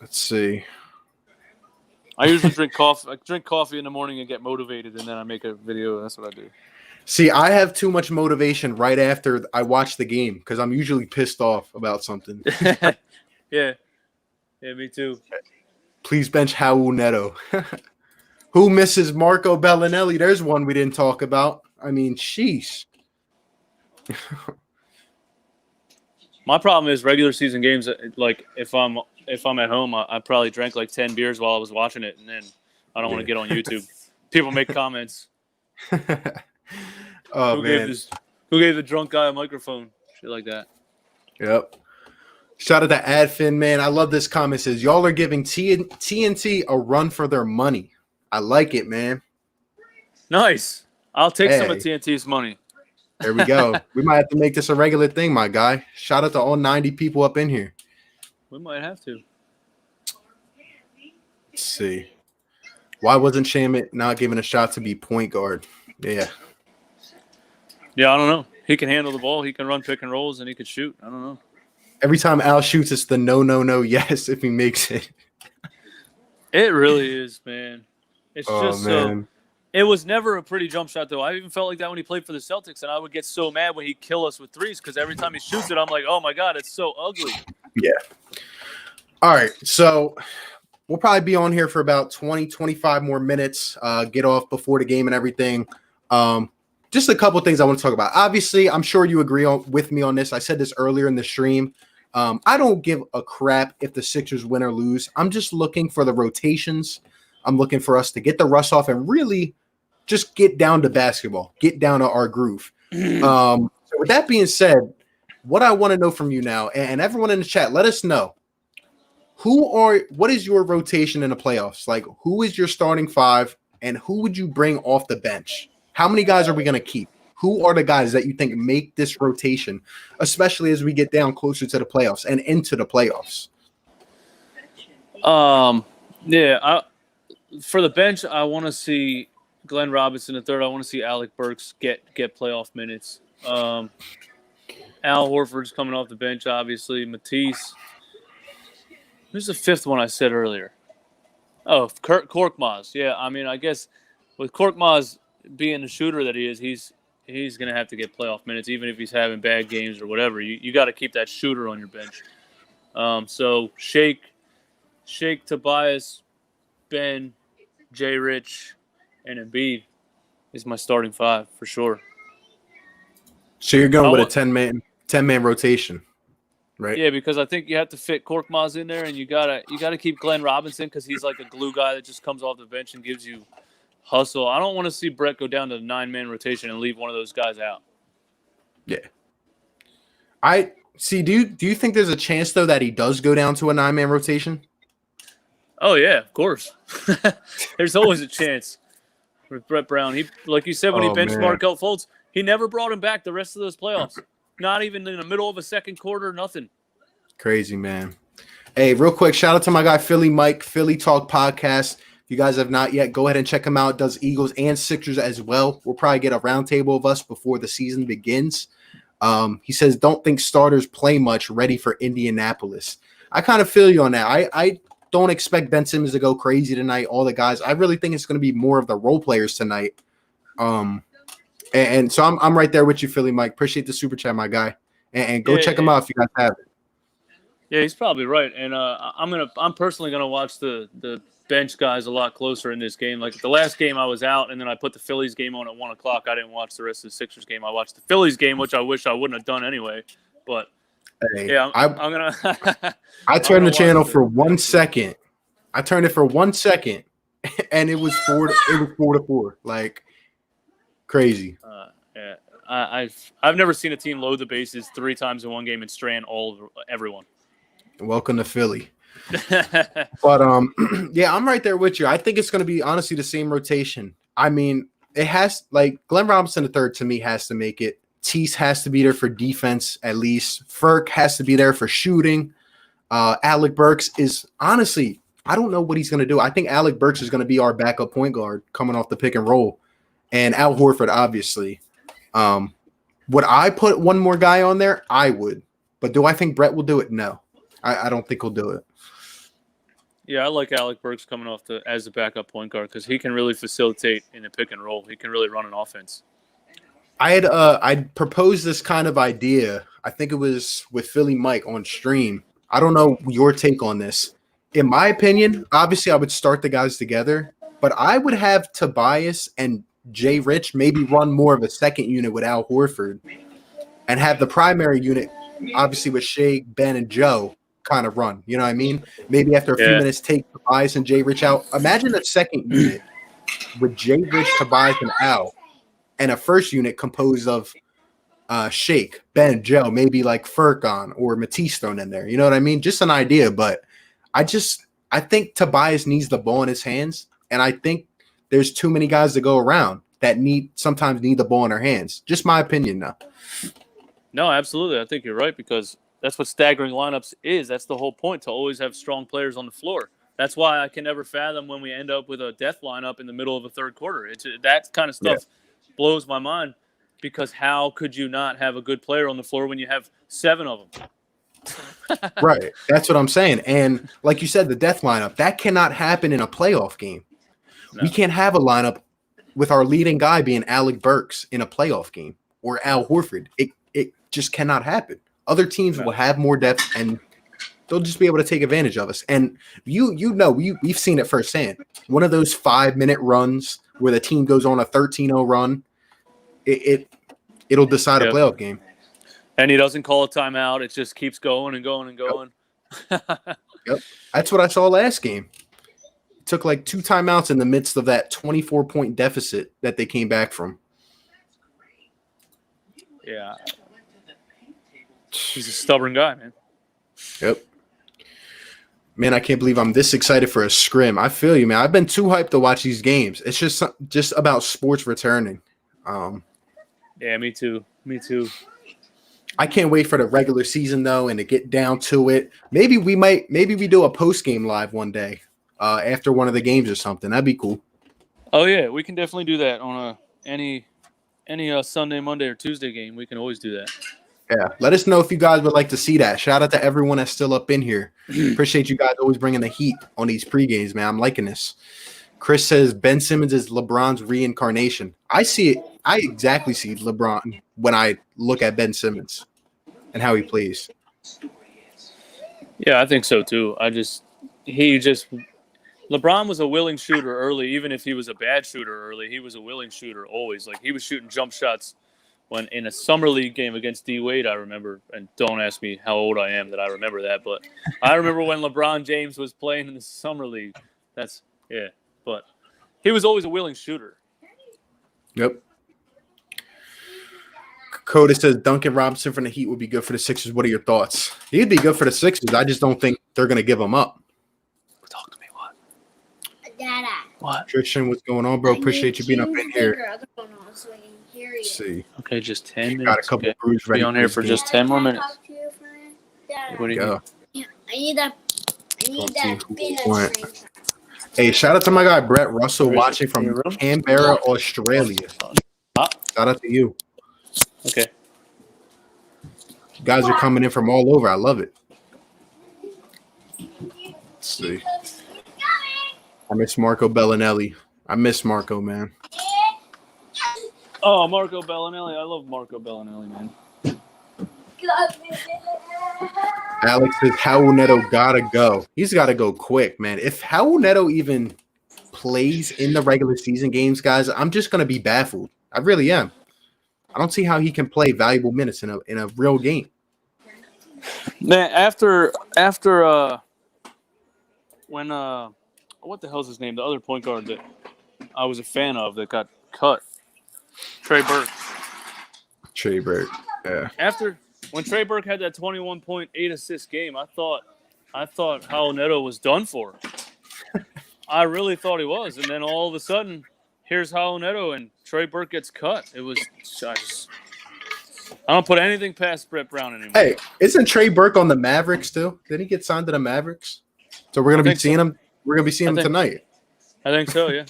Let's see. I usually drink coffee. I drink coffee in the morning and get motivated, and then I make a video. That's what I do. See, I have too much motivation right after I watch the game because I'm usually pissed off about something. Yeah, me too. Please bench Raul Neto. Who misses Marco Belinelli? There's one we didn't talk about. I mean, sheesh. My problem is regular season games. Like if I'm at home, I probably drank like 10 beers while I was watching it, and then I don't want to get on YouTube. People make comments. Oh, man. Who gave the drunk guy a microphone? Shit like that. Yep. Shout out to Adfin, man. I love this comment. It says, y'all are giving TNT a run for their money. I like it, man. Nice. I'll take some of TNT's money. There we go. We might have to make this a regular thing, my guy. Shout out to all 90 people up in here. We might have to. Let's see. Why wasn't Shamit not given a shot to be point guard? Yeah. Yeah, I don't know. He can handle the ball. He can run pick and rolls, and he can shoot. I don't know. Every time Al shoots, it's the no, yes if he makes it. It really is, man. It's just man. so. It was never a pretty jump shot, though. I even felt like that when he played for the Celtics, and I would get so mad when he'd kill us with threes because every time he shoots it, I'm like, oh, my God, it's so ugly. Yeah. All right, so we'll probably be on here for about 20, 25 more minutes, get off before the game and everything. Just a couple things I want to talk about. Obviously, I'm sure you agree with me on this. I said this earlier in the stream. I don't give a crap if the Sixers win or lose. I'm just looking for the rotations. I'm looking for us to get the rust off and really just get down to basketball, get down to our groove. So with that being said, what I want to know from you now, and everyone in the chat, let us know. What is your rotation in the playoffs? Like, who is your starting five, and who would you bring off the bench? How many guys are we going to keep? Who are the guys that you think make this rotation, especially as we get down closer to the playoffs and into the playoffs? For the bench, I want to see Glenn Robinson the third. I want to see Alec Burks get playoff minutes. Al Horford's coming off the bench, obviously. Matisse. Who's the fifth one I said earlier? Oh, Korkmaz. Yeah, I mean, I guess with Korkmaz being the shooter that he is, he's going to have to get playoff minutes, even if he's having bad games or whatever. You got to keep that shooter on your bench. So Shake, Tobias, Ben, J. Rich, and Embiid is my starting five for sure. So you're going with a 10-man rotation. right? Yeah, because I think you have to fit Korkmaz in there, and you gotta keep Glenn Robinson because he's like a glue guy that just comes off the bench and gives you hustle. I don't want to see Brett go down to the 9-man rotation and leave one of those guys out. Yeah. I see. Do you think there's a chance though that he does go down to a 9-man rotation? Oh yeah, of course. There's always a chance with Brett Brown. He, like you said, when he benched Markelle Fultz, he never brought him back the rest of those playoffs. Not even in the middle of a second quarter, nothing. Crazy, man. Hey, real quick, shout out to my guy Philly Mike, Philly Talk Podcast. If you guys have not yet, go ahead and check him out. Does Eagles and Sixers as well. We'll probably get a roundtable of us before the season begins. He says, don't think starters play much, ready for Indianapolis. I kind of feel you on that. I don't expect Ben Simmons to go crazy tonight, all the guys. I really think it's going to be more of the role players tonight. And so I'm right there with you, Philly Mike. Appreciate the super chat, my guy. And go check him out if you guys have it. Yeah, he's probably right. And I'm personally gonna watch the bench guys a lot closer in this game. Like the last game I was out, and then I put the Phillies game on at 1:00. I didn't watch the rest of the Sixers game. I watched the Phillies game, which I wish I wouldn't have done anyway. But hey, yeah, I'm gonna. I turned the channel for 1 second. I turned it for 1 second, and it was 4-4. Like crazy. Yeah, I've never seen a team load the bases 3 times in one game and strand everyone. Welcome to Philly. But yeah, I'm right there with you. I think it's going to be honestly the same rotation. I mean, it has like Glenn Robinson III to me has to make it. Tease has to be there for defense at least. Furk has to be there for shooting. Alec Burks is honestly, I don't know what he's going to do. I think Alec Burks is going to be our backup point guard coming off the pick and roll, and Al Horford obviously. Would I put one more guy on there? I would, but do I think Brett will do it? No. I don't think he'll do it. Yeah, I like Alec Burks coming off as the backup point guard because he can really facilitate in the pick and roll. He can really run an offense. I'd proposed this kind of idea. I think it was with Philly Mike on stream. I don't know your take on this. In my opinion, obviously I would start the guys together, but I would have Tobias and Jay Rich maybe run more of a second unit with Al Horford and have the primary unit, obviously with Shea, Ben, and Joe kind of run. You know what I mean? Maybe after a few minutes, take Tobias and Jay Rich out. Imagine a second unit with Jay Rich, Tobias, and Al, and a first unit composed of Shake, Ben, Joe, maybe like Furkan or Matisse thrown in there. You know what I mean? Just an idea, but I think Tobias needs the ball in his hands, and I think there's too many guys to go around that sometimes need the ball in their hands. Just my opinion now. No, absolutely. I think you're right because that's what staggering lineups is. That's the whole point, to always have strong players on the floor. That's why I can never fathom when we end up with a death lineup in the middle of a third quarter. That kind of stuff blows my mind because how could you not have a good player on the floor when you have 7 of them? Right. That's what I'm saying. And like you said, the death lineup, that cannot happen in a playoff game. No. We can't have a lineup with our leading guy being Alec Burks in a playoff game or Al Horford. It just cannot happen. Other teams will have more depth and they'll just be able to take advantage of us. And we've seen it firsthand. One of those 5-minute runs where the team goes on a 13-0 run, it'll decide a playoff game. And he doesn't call a timeout. It just keeps going and going and going. Yep. That's what I saw last game. It took like 2 timeouts in the midst of that 24-point deficit that they came back from. Yeah. He's a stubborn guy, man. Yep. Man, I can't believe I'm this excited for a scrim. I feel you, man. I've been too hyped to watch these games. It's just about sports returning. Yeah, me too. Me too. I can't wait for the regular season though, and to get down to it. Maybe we do a post game live one day after one of the games or something. That'd be cool. Oh yeah, we can definitely do that on any Sunday, Monday, or Tuesday game. We can always do that. Yeah, let us know if you guys would like to see that. Shout out to everyone that's still up in here. Appreciate you guys always bringing the heat on these pre-games, man. I'm liking this. Chris says Ben Simmons is LeBron's reincarnation. I see it. I exactly see LeBron when I look at Ben Simmons and how he plays. Yeah, I think so too. LeBron was a willing shooter early, even if he was a bad shooter early. He was a willing shooter always. Like he was shooting jump shots when in a summer league game against D Wade, I remember, and don't ask me how old I am that I remember that, but I remember when LeBron James was playing in the summer league. But he was always a willing shooter. Yep. Coda says Duncan Robinson from the Heat would be good for the Sixers. What are your thoughts? He'd be good for the Sixers. I just don't think they're going to give him up. Talk to me, what? Dada. What? Tristan, what's going on, bro? Appreciate you being up in here. So I can hear you. Let's see. Okay, just 10 minutes. Got a couple okay. brews ready. Be on here for just 10 more minutes. Talk to you for a minute? Dada. What do you Go. Yeah, I need that peanut want. string. Hey, shout out to my guy Brett Russell watching from Canberra, Australia. Ah. Shout out to you. Okay. You guys are coming in from all over. I love it. Let's see. I miss Marco Belinelli. I miss Marco, man. Oh, Marco Belinelli. I love Marco Belinelli, man. Alex says Raul Neto gotta go. He's got to go quick, man. If Raul Neto even plays in the regular season games, guys, I'm just gonna be baffled. I really am. I don't see how he can play valuable minutes in a real game. Man, after when what the hell's his name? The other point guard that I was a fan of that got cut, Trey Burke. Trey Burke, yeah. After when Trey Burke had that 21.8 assist game, I thought Raul Neto was done for. I really thought he was, and then all of a sudden, here's Raul Neto, and Trey Burke gets cut. It was I don't put anything past Brett Brown anymore. Hey, isn't Trey Burke on the Mavericks too? Didn't he get signed to the Mavericks? So we're gonna be seeing him. We're gonna be seeing him tonight. I think so, yeah.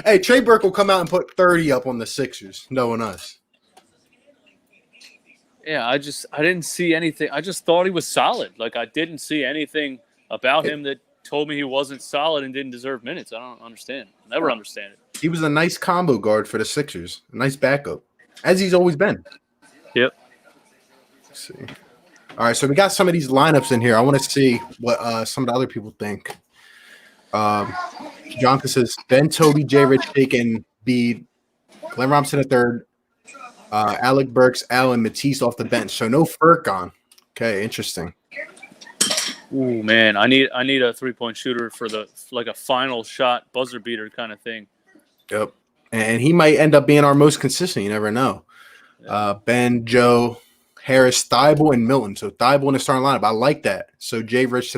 Hey, Trey Burke will come out and put 30 up on the Sixers, knowing us. Yeah, I didn't see anything. I just thought he was solid. Like, I didn't see anything about him that told me he wasn't solid and didn't deserve minutes. I don't understand. Never understand it. He was a nice combo guard for the Sixers. A nice backup, as he's always been. Yep. Let's see. All right, so we got some of these lineups in here. I want to see what some of the other people think. Jonka says Ben, Toby, J. Rich, Shake, and Embiid, Glenn Robinson III, Alec Burks, Allen, Matisse off the bench. So no Furk on. Okay, interesting. Ooh, man, I need a 3-point shooter for a final shot buzzer beater kind of thing. Yep, and he might end up being our most consistent. You never know. Ben, Joe, Harris, Thibault, and Milton. So Thibault in the starting lineup. I like that. So Jay Rich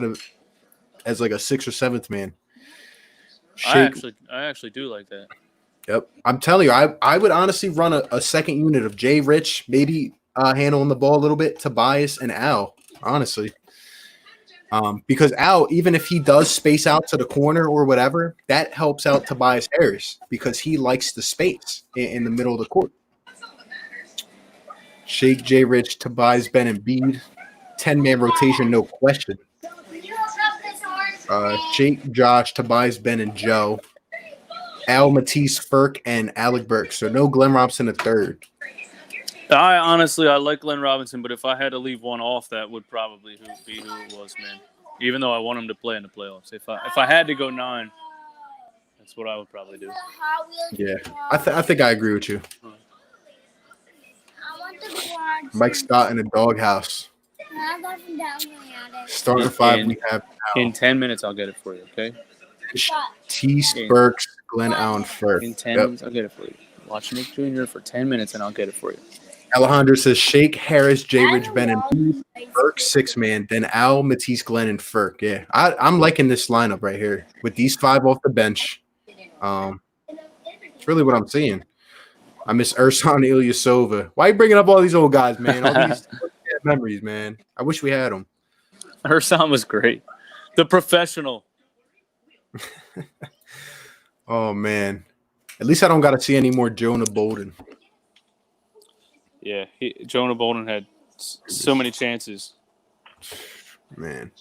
as like a 6th or 7th man. I actually do like that. Yep, I'm telling you, I would honestly run a second unit of Jay Rich, maybe handling the ball a little bit, Tobias and Al. Honestly. Because Al, even if he does space out to the corner or whatever, that helps out Tobias Harris because he likes the space in the middle of the court. Shake, J. Rich, Tobias, Ben, and Embiid. 10-man rotation, no question. Shake, Josh, Tobias, Ben, and Joe. Al, Matisse, Furk, and Alec Burks. So no Glenn Robinson III. I like Glenn Robinson, but if I had to leave one off, that would probably be who it was, man. Even though I want him to play in the playoffs. If I had to go 9, that's what I would probably do. Yeah, I think I agree with you. Mike Scott in the doghouse. Starting 5 we have now. In 10 minutes, I'll get it for you, okay? Tease, Burks, Glenn Allen, Furk. In 10 minutes, I'll get it for you. Watch Nick Jr. for 10 minutes, and I'll get it for you. Alejandro says Shake, Harris, J. Rich, Ben, and Burke 6-man, then Al, Matisse, Glenn, and Furk. Yeah, I'm liking this lineup right here with these 5 off the bench. It's really what I'm seeing. I miss Ersan Ilyasova. Why are you bringing up all these old guys, man? All these memories, man. I wish we had them. Ersan was great. The professional. Oh, man. At least I don't got to see any more Jonah Bolden. Yeah, Jonah Bolden had so many chances. Man.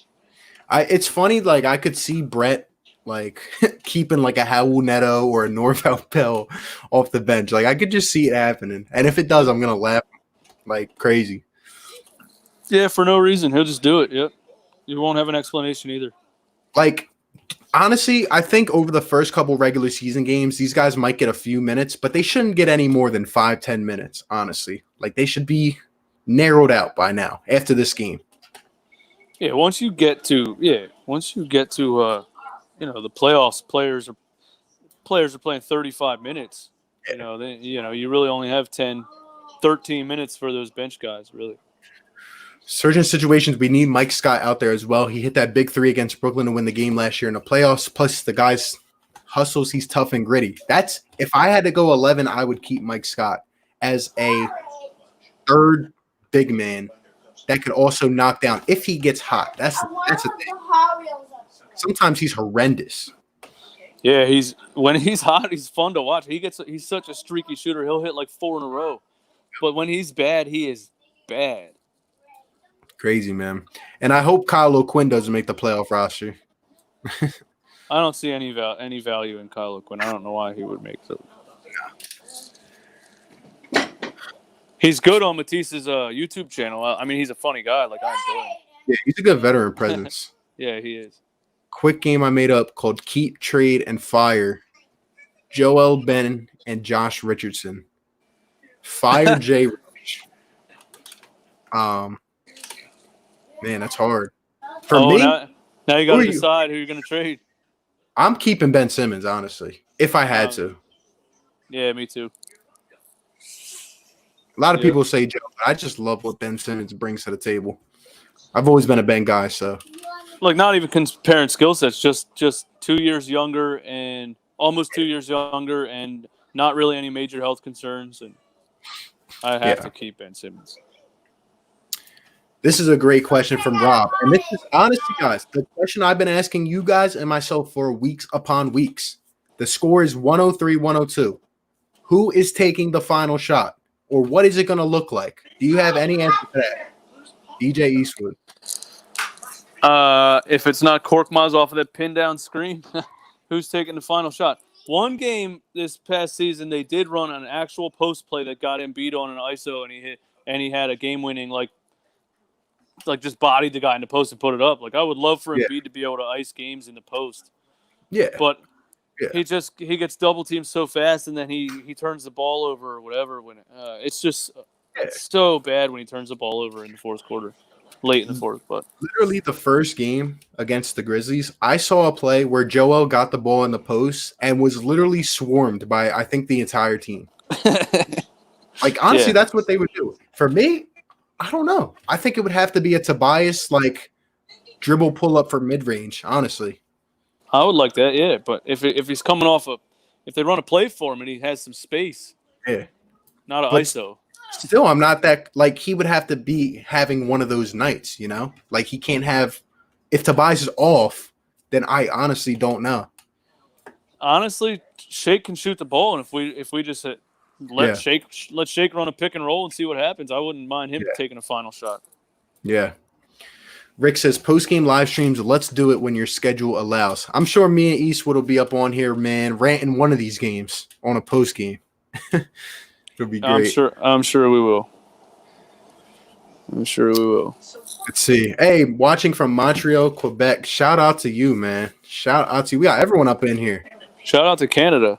It's funny, like, I could see Brett, like, keeping, like, a Raul Neto or a Norvell Pell off the bench. Like, I could just see it happening. And if it does, I'm going to laugh like crazy. Yeah, for no reason. He'll just do it. Yep. You won't have an explanation either. Like, Honestly, I think over the first couple regular season games, these guys might get a few minutes, but they shouldn't get any more than 5-10 minutes, honestly. Like, they should be narrowed out by now after this game. Yeah, once you get to the playoffs, players are playing 35 minutes. You really only have 10, 13 minutes for those bench guys, really. Certain situations, we need Mike Scott out there as well. He hit that big three against Brooklyn to win the game last year in the playoffs. Plus, the guy's hustles. He's tough and gritty. That's if I had to go 11, I would keep Mike Scott as a third big man that could also knock down if he gets hot. That's a thing. Sometimes he's horrendous. Yeah, when he's hot, he's fun to watch. He's such a streaky shooter. He'll hit like 4 in a row. But when he's bad, he is bad. Crazy, man. And I hope Kyle O'Quinn doesn't make the playoff roster. I don't see any value in Kyle O'Quinn. I don't know why he would make it. He's good on Matisse's YouTube channel. I mean, he's a funny guy. Like, I enjoy him. Yeah, he's a good veteran presence. Yeah, he is. Quick game I made up called Keep, Trade, and Fire. Joel Ben and Josh Richardson. Fire Jay Rich. Man, that's hard. For me, now you got to decide who you're going to trade. I'm keeping Ben Simmons, honestly, if I had to. Yeah, me too. A lot of people say Joe, but I just love what Ben Simmons brings to the table. I've always been a Ben guy, so. Like, not even comparing skill sets, just 2 years younger and almost 2 years younger and not really any major health concerns. And I have to keep Ben Simmons. This is a great question from Rob. And this is, honestly, guys, the question I've been asking you guys and myself for weeks upon weeks. The score is 103-102. Who is taking the final shot? Or what is it going to look like? Do you have any answer to that? DJ Eastwood. If it's not Korkmaz off of that pin down screen, who's taking the final shot? One game this past season, they did run an actual post play that got Embiid on an ISO, and he had a game winning like just bodied the guy in the post and put it up. Like, I would love for Embiid to be able to ice games in the post. Yeah, but he gets double teamed so fast, and then he turns the ball over or whatever. When it's just it's so bad when he turns the ball over in the fourth quarter. Late in the fourth, but literally the first game against the Grizzlies, I saw a play where Joel got the ball in the post and was literally swarmed by, I think, the entire team. Like, honestly, that's what they would do. For me, I don't know. I think it would have to be a Tobias, like, dribble pull-up for mid-range, honestly. I would like that, yeah. But if he's coming off if they run a play for him and he has some space, not an ISO. Still, I'm not that, like, he would have to be having one of those nights, you know? Like, he can't have, if Tobias is off, then I honestly don't know. Honestly, Shake can shoot the ball, and if we just let Shake run a pick and roll and see what happens, I wouldn't mind him taking a final shot. Yeah. Rick says, post-game live streams, let's do it when your schedule allows. I'm sure me and Eastwood will be up on here, man, ranting one of these games on a post-game. It'll be great. I'm sure we will. Let's see. Hey, watching from Montreal, Quebec. Shout out to you, man. Shout out to you. We got everyone up in here. Shout out to Canada.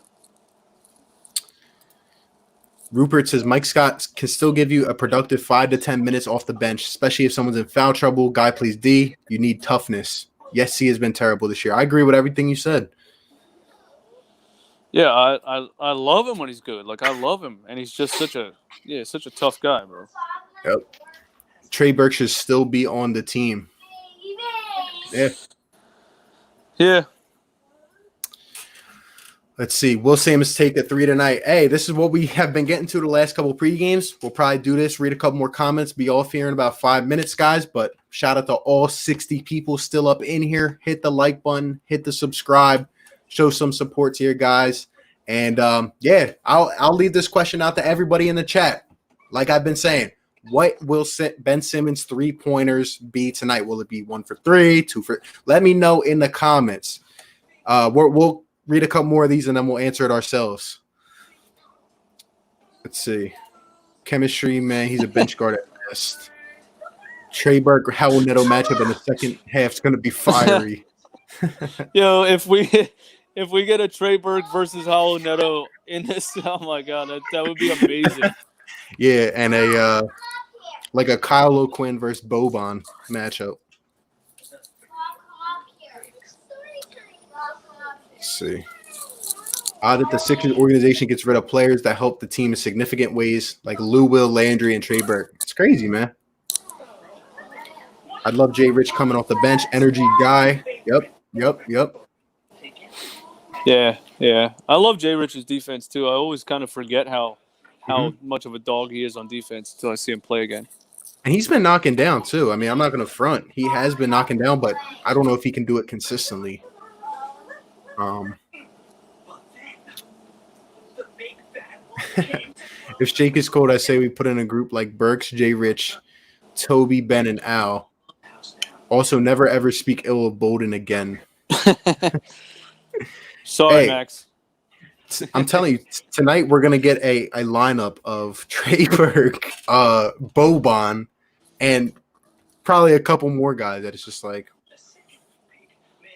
Rupert says Mike Scott can still give you a productive 5 to 10 minutes off the bench, especially if someone's in foul trouble. Guy plays D. You need toughness. Yes, he has been terrible this year. I agree with everything you said. Yeah, I love him when he's good. Like, I love him, and he's just such a tough guy, bro. Yep. Trey Burke should still be on the team. Yeah. Let's see. Will Samus take a 3 tonight? Hey, this is what we have been getting to the last couple pre-games. We'll probably do this, read a couple more comments, be off here in about 5 minutes, guys. But shout out to all 60 people still up in here. Hit the like button, hit the subscribe. Show some support to your guys. And, I'll leave this question out to everybody in the chat. Like I've been saying, what will Ben Simmons' three-pointers be tonight? Will it be 1 for 3, 2 for – let me know in the comments. We'll read a couple more of these, and then we'll answer it ourselves. Let's see. Chemistry, man, he's a bench guard at best. Trey Burke, Howell Neto matchup in the second half is going to be fiery. Yo, if we get a Trey Burke versus Hollow Neto in this, oh my god, that would be amazing. Yeah, and a like a Kyle O'Quinn versus Boban matchup. Let's see. That the Sixers organization gets rid of players that help the team in significant ways, like Lou Will, Landry, and Trey Burke. It's crazy, man. I'd love Jay Rich coming off the bench. Energy guy. Yep. Yeah. I love Jay Rich's defense too. I always kind of forget how much of a dog he is on defense until I see him play again. And he's been knocking down too. I mean, I'm not going to front. He has been knocking down, but I don't know if he can do it consistently. If Jake is cold, I say we put in a group like Burks, Jay Rich, Toby, Ben, and Al. Also, never ever speak ill of Bolden again. Sorry, Max. I'm telling you, tonight we're gonna get a lineup of Trey Burke, Boban, and probably a couple more guys that it's just like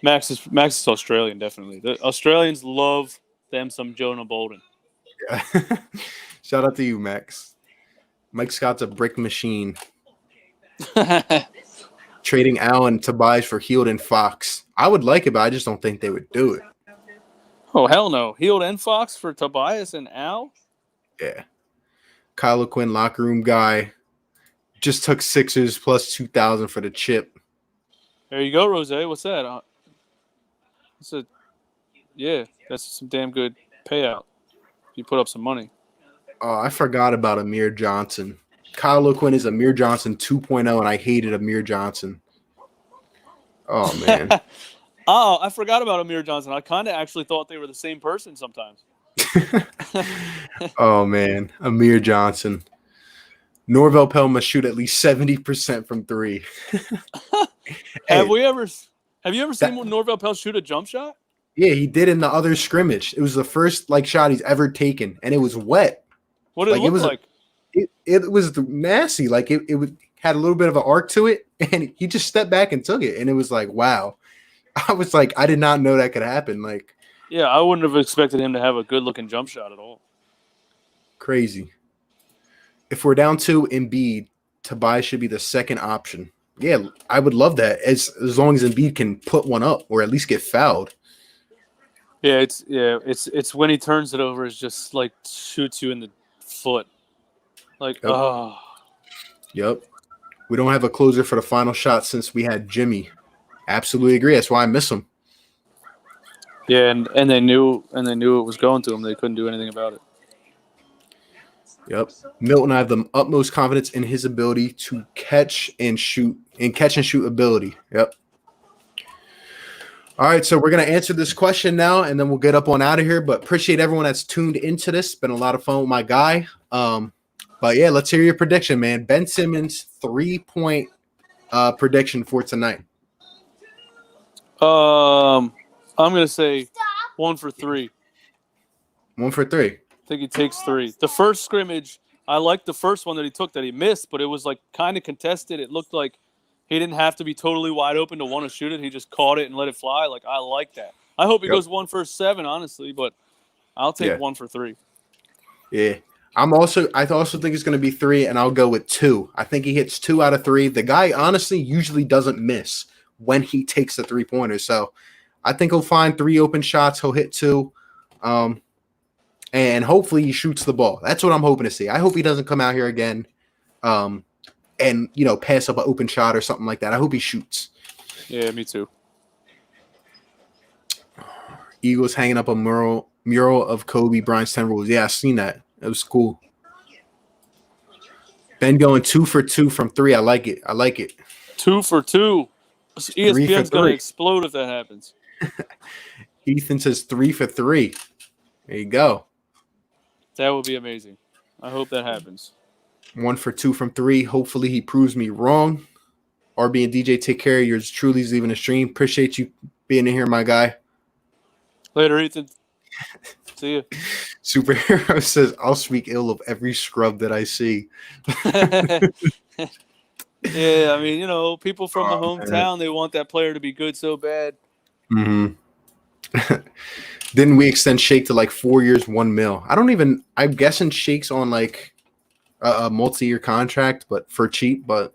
Max is Australian, definitely. The Australians love them some Jonah Bolden. Yeah. Shout out to you, Max. Mike Scott's a brick machine. Trading Al and Tobias for Heald and Fox. I would like it, but I just don't think they would do it. Oh, hell no. Heald and Fox for Tobias and Al? Yeah. Kyle O'Quinn, locker room guy. Just took Sixers plus 2,000 for the chip. There you go, Rose. What's that? That's some damn good payout. You put up some money. Oh, I forgot about Amir Johnson. Kyle O'Quinn is Amir Johnson 2.0, and I hated Amir Johnson. Oh, man. Oh, I forgot about Amir Johnson. I kind of actually thought they were the same person sometimes. Oh, man. Amir Johnson. Norvel Pell must shoot at least 70% from three. Have you ever seen Norvel Pell shoot a jump shot? Yeah, he did in the other scrimmage. It was the first shot he's ever taken, and it was wet. What did it look like? It was nasty. Like it had a little bit of an arc to it, and he just stepped back and took it, and it was like, wow. I was like, I did not know that could happen. Like, yeah, I wouldn't have expected him to have a good-looking jump shot at all. Crazy. If we're down to Embiid, Tobias should be the second option. Yeah, I would love that as long as Embiid can put one up or at least get fouled. Yeah, it's when he turns it over, it's just like shoots you in the foot. Like, Yep. oh. Yep. We don't have a closer for the final shot since we had Jimmy. Absolutely agree. That's why I miss him. Yeah, and they knew it was going to him. They couldn't do anything about it. Yep. Milton, I have the utmost confidence in his ability to catch and shoot ability. Yep. All right, so we're going to answer this question now, and then we'll get up on out of here. But appreciate everyone that's tuned into this. It's been a lot of fun with my guy. But, yeah, let's hear your prediction, man. Ben Simmons, 3-point prediction for tonight. I'm going to say 1 for 3. 1 for 3. I think he takes 3. The first scrimmage, I liked the first one that he took that he missed, but it was like kind of contested. It looked like he didn't have to be totally wide open to want to shoot it. He just caught it and let it fly. Like, I like that. I hope he goes 1 for 7, honestly, but I'll take 1 for 3. Yeah. I also think it's going to be 3, and I'll go with 2. I think he hits 2 out of 3. The guy, honestly, usually doesn't miss when he takes the 3-pointer. So I think he'll find 3 open shots. He'll hit 2. And hopefully he shoots the ball. That's what I'm hoping to see. I hope he doesn't come out here again and, pass up an open shot or something like that. I hope he shoots. Yeah, me too. Eagles hanging up a mural of Kobe Bryant's 10 rules. Yeah, I seen that. It was cool. Ben going 2 for 2 from 3. I like it. 2 for 2. ESPN's going to explode if that happens. Ethan says 3 for 3. There you go. That would be amazing. I hope that happens. 1 for 2 from 3. Hopefully he proves me wrong. RB and DJ, take care. Yours truly is leaving the stream. Appreciate you being in here, my guy. Later, Ethan. See you. Superhero says, I'll speak ill of every scrub that I see. Yeah, I mean, people from the hometown, they want that player to be good so bad. Mm-hmm. Didn't we extend Shake to like 4 years, $1 million? I'm guessing Shake's on like a multi-year contract, but for cheap, but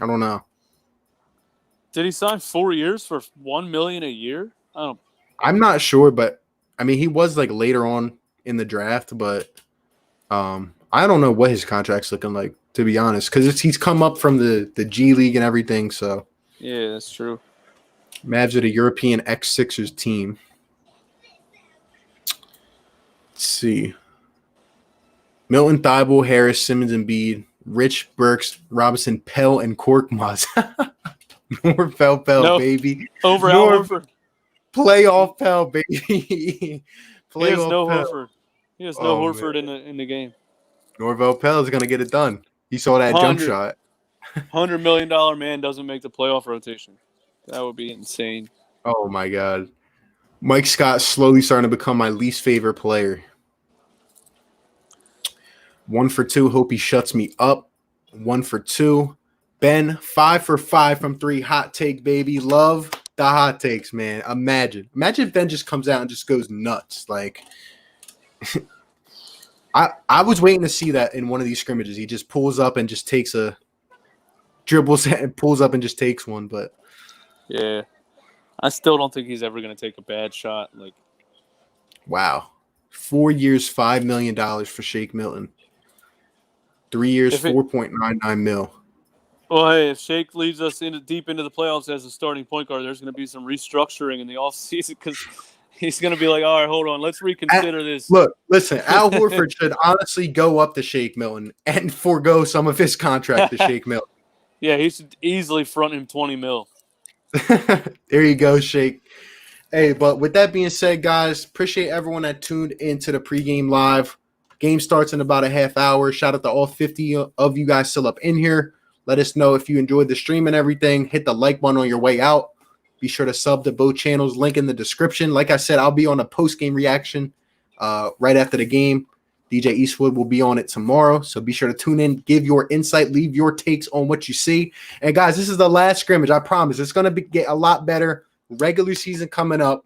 I don't know. Did he sign 4 years for $1 million a year? I'm not sure, but I mean, he was like later on in the draft, but I don't know what his contract's looking like, to be honest, because he's come up from the G League and everything. So Yeah, that's true. Mavs are the European ex-Sixers team. Let's see. Milton, Thibault, Harris, Simmons, Embiid, Rich, Burks, Robinson, Pell, and Korkmaz. More Pell, No, baby. over Al More Horford. playoff Pell, baby. He has Playoff no Pell. Horford. He has no Oh, Horford man. in the game. Norvell Pell is going to get it done. He saw that jump shot. $100 million man doesn't make the playoff rotation. That would be insane. Oh, my God. Mike Scott slowly starting to become my least favorite player. 1 for 2. Hope he shuts me up. 1 for 2. Ben, 5 for 5 from 3. Hot take, baby. Love the hot takes, man. Imagine if Ben just comes out and just goes nuts. Like, I was waiting to see that in one of these scrimmages. He just pulls up and just takes a dribbles and pulls up and just takes one. But yeah, I still don't think he's ever going to take a bad shot. Like, wow, 4 years, $5 million for Shake Milton. 3 years, $4.99 million. Well, hey, if Shake leads us deep into the playoffs as a starting point guard, there's going to be some restructuring in the offseason because he's going to be like, all right, hold on, let's reconsider this. Look, listen, Al Horford should honestly go up to Shake Milton and forego some of his contract to Shake Milton. Yeah, he should easily front him $20 million. There you go, Shake. Hey, but with that being said, guys, appreciate everyone that tuned into the pregame live. Game starts in about a half hour. Shout out to all 50 of you guys still up in here. Let us know if you enjoyed the stream and everything. Hit the like button on your way out. Be sure to sub to both channels. Link in the description. Like I said, I'll be on a post-game reaction right after the game. DJ Eastwood will be on it tomorrow. So be sure to tune in, give your insight, leave your takes on what you see. And, guys, this is the last scrimmage. I promise. It's going to get a lot better. Regular season coming up.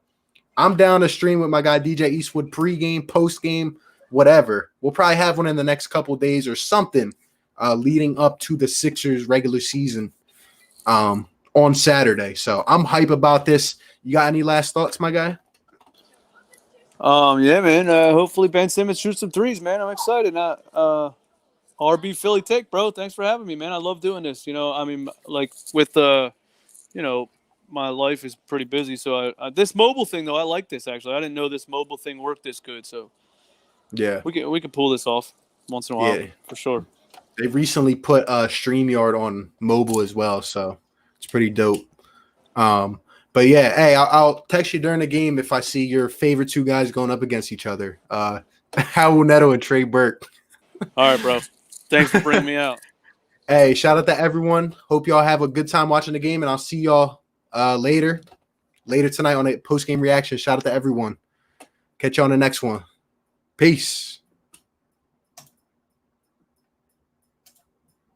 I'm down to stream with my guy DJ Eastwood pregame, postgame, whatever. We'll probably have one in the next couple of days or something leading up to the Sixers regular season on Saturday. So I'm hype about this. You got any last thoughts, my guy? Yeah, man. Hopefully Ben Simmons shoots some threes, man. I'm excited. RB Philly take, bro. Thanks for having me, man. I love doing this. You know, I mean, like with my life is pretty busy. So this mobile thing, though, I like this actually. I didn't know this mobile thing worked this good. So yeah, we can pull this off once in a while for sure. They recently put StreamYard on mobile as well, so it's pretty dope. But yeah, hey, I'll text you during the game if I see your favorite two guys going up against each other. Howell Neto and Trey Burke. All right, bro. Thanks for bringing me out. Hey, shout out to everyone. Hope y'all have a good time watching the game, and I'll see y'all later tonight on a post-game reaction. Shout out to everyone. Catch you on the next one. Peace.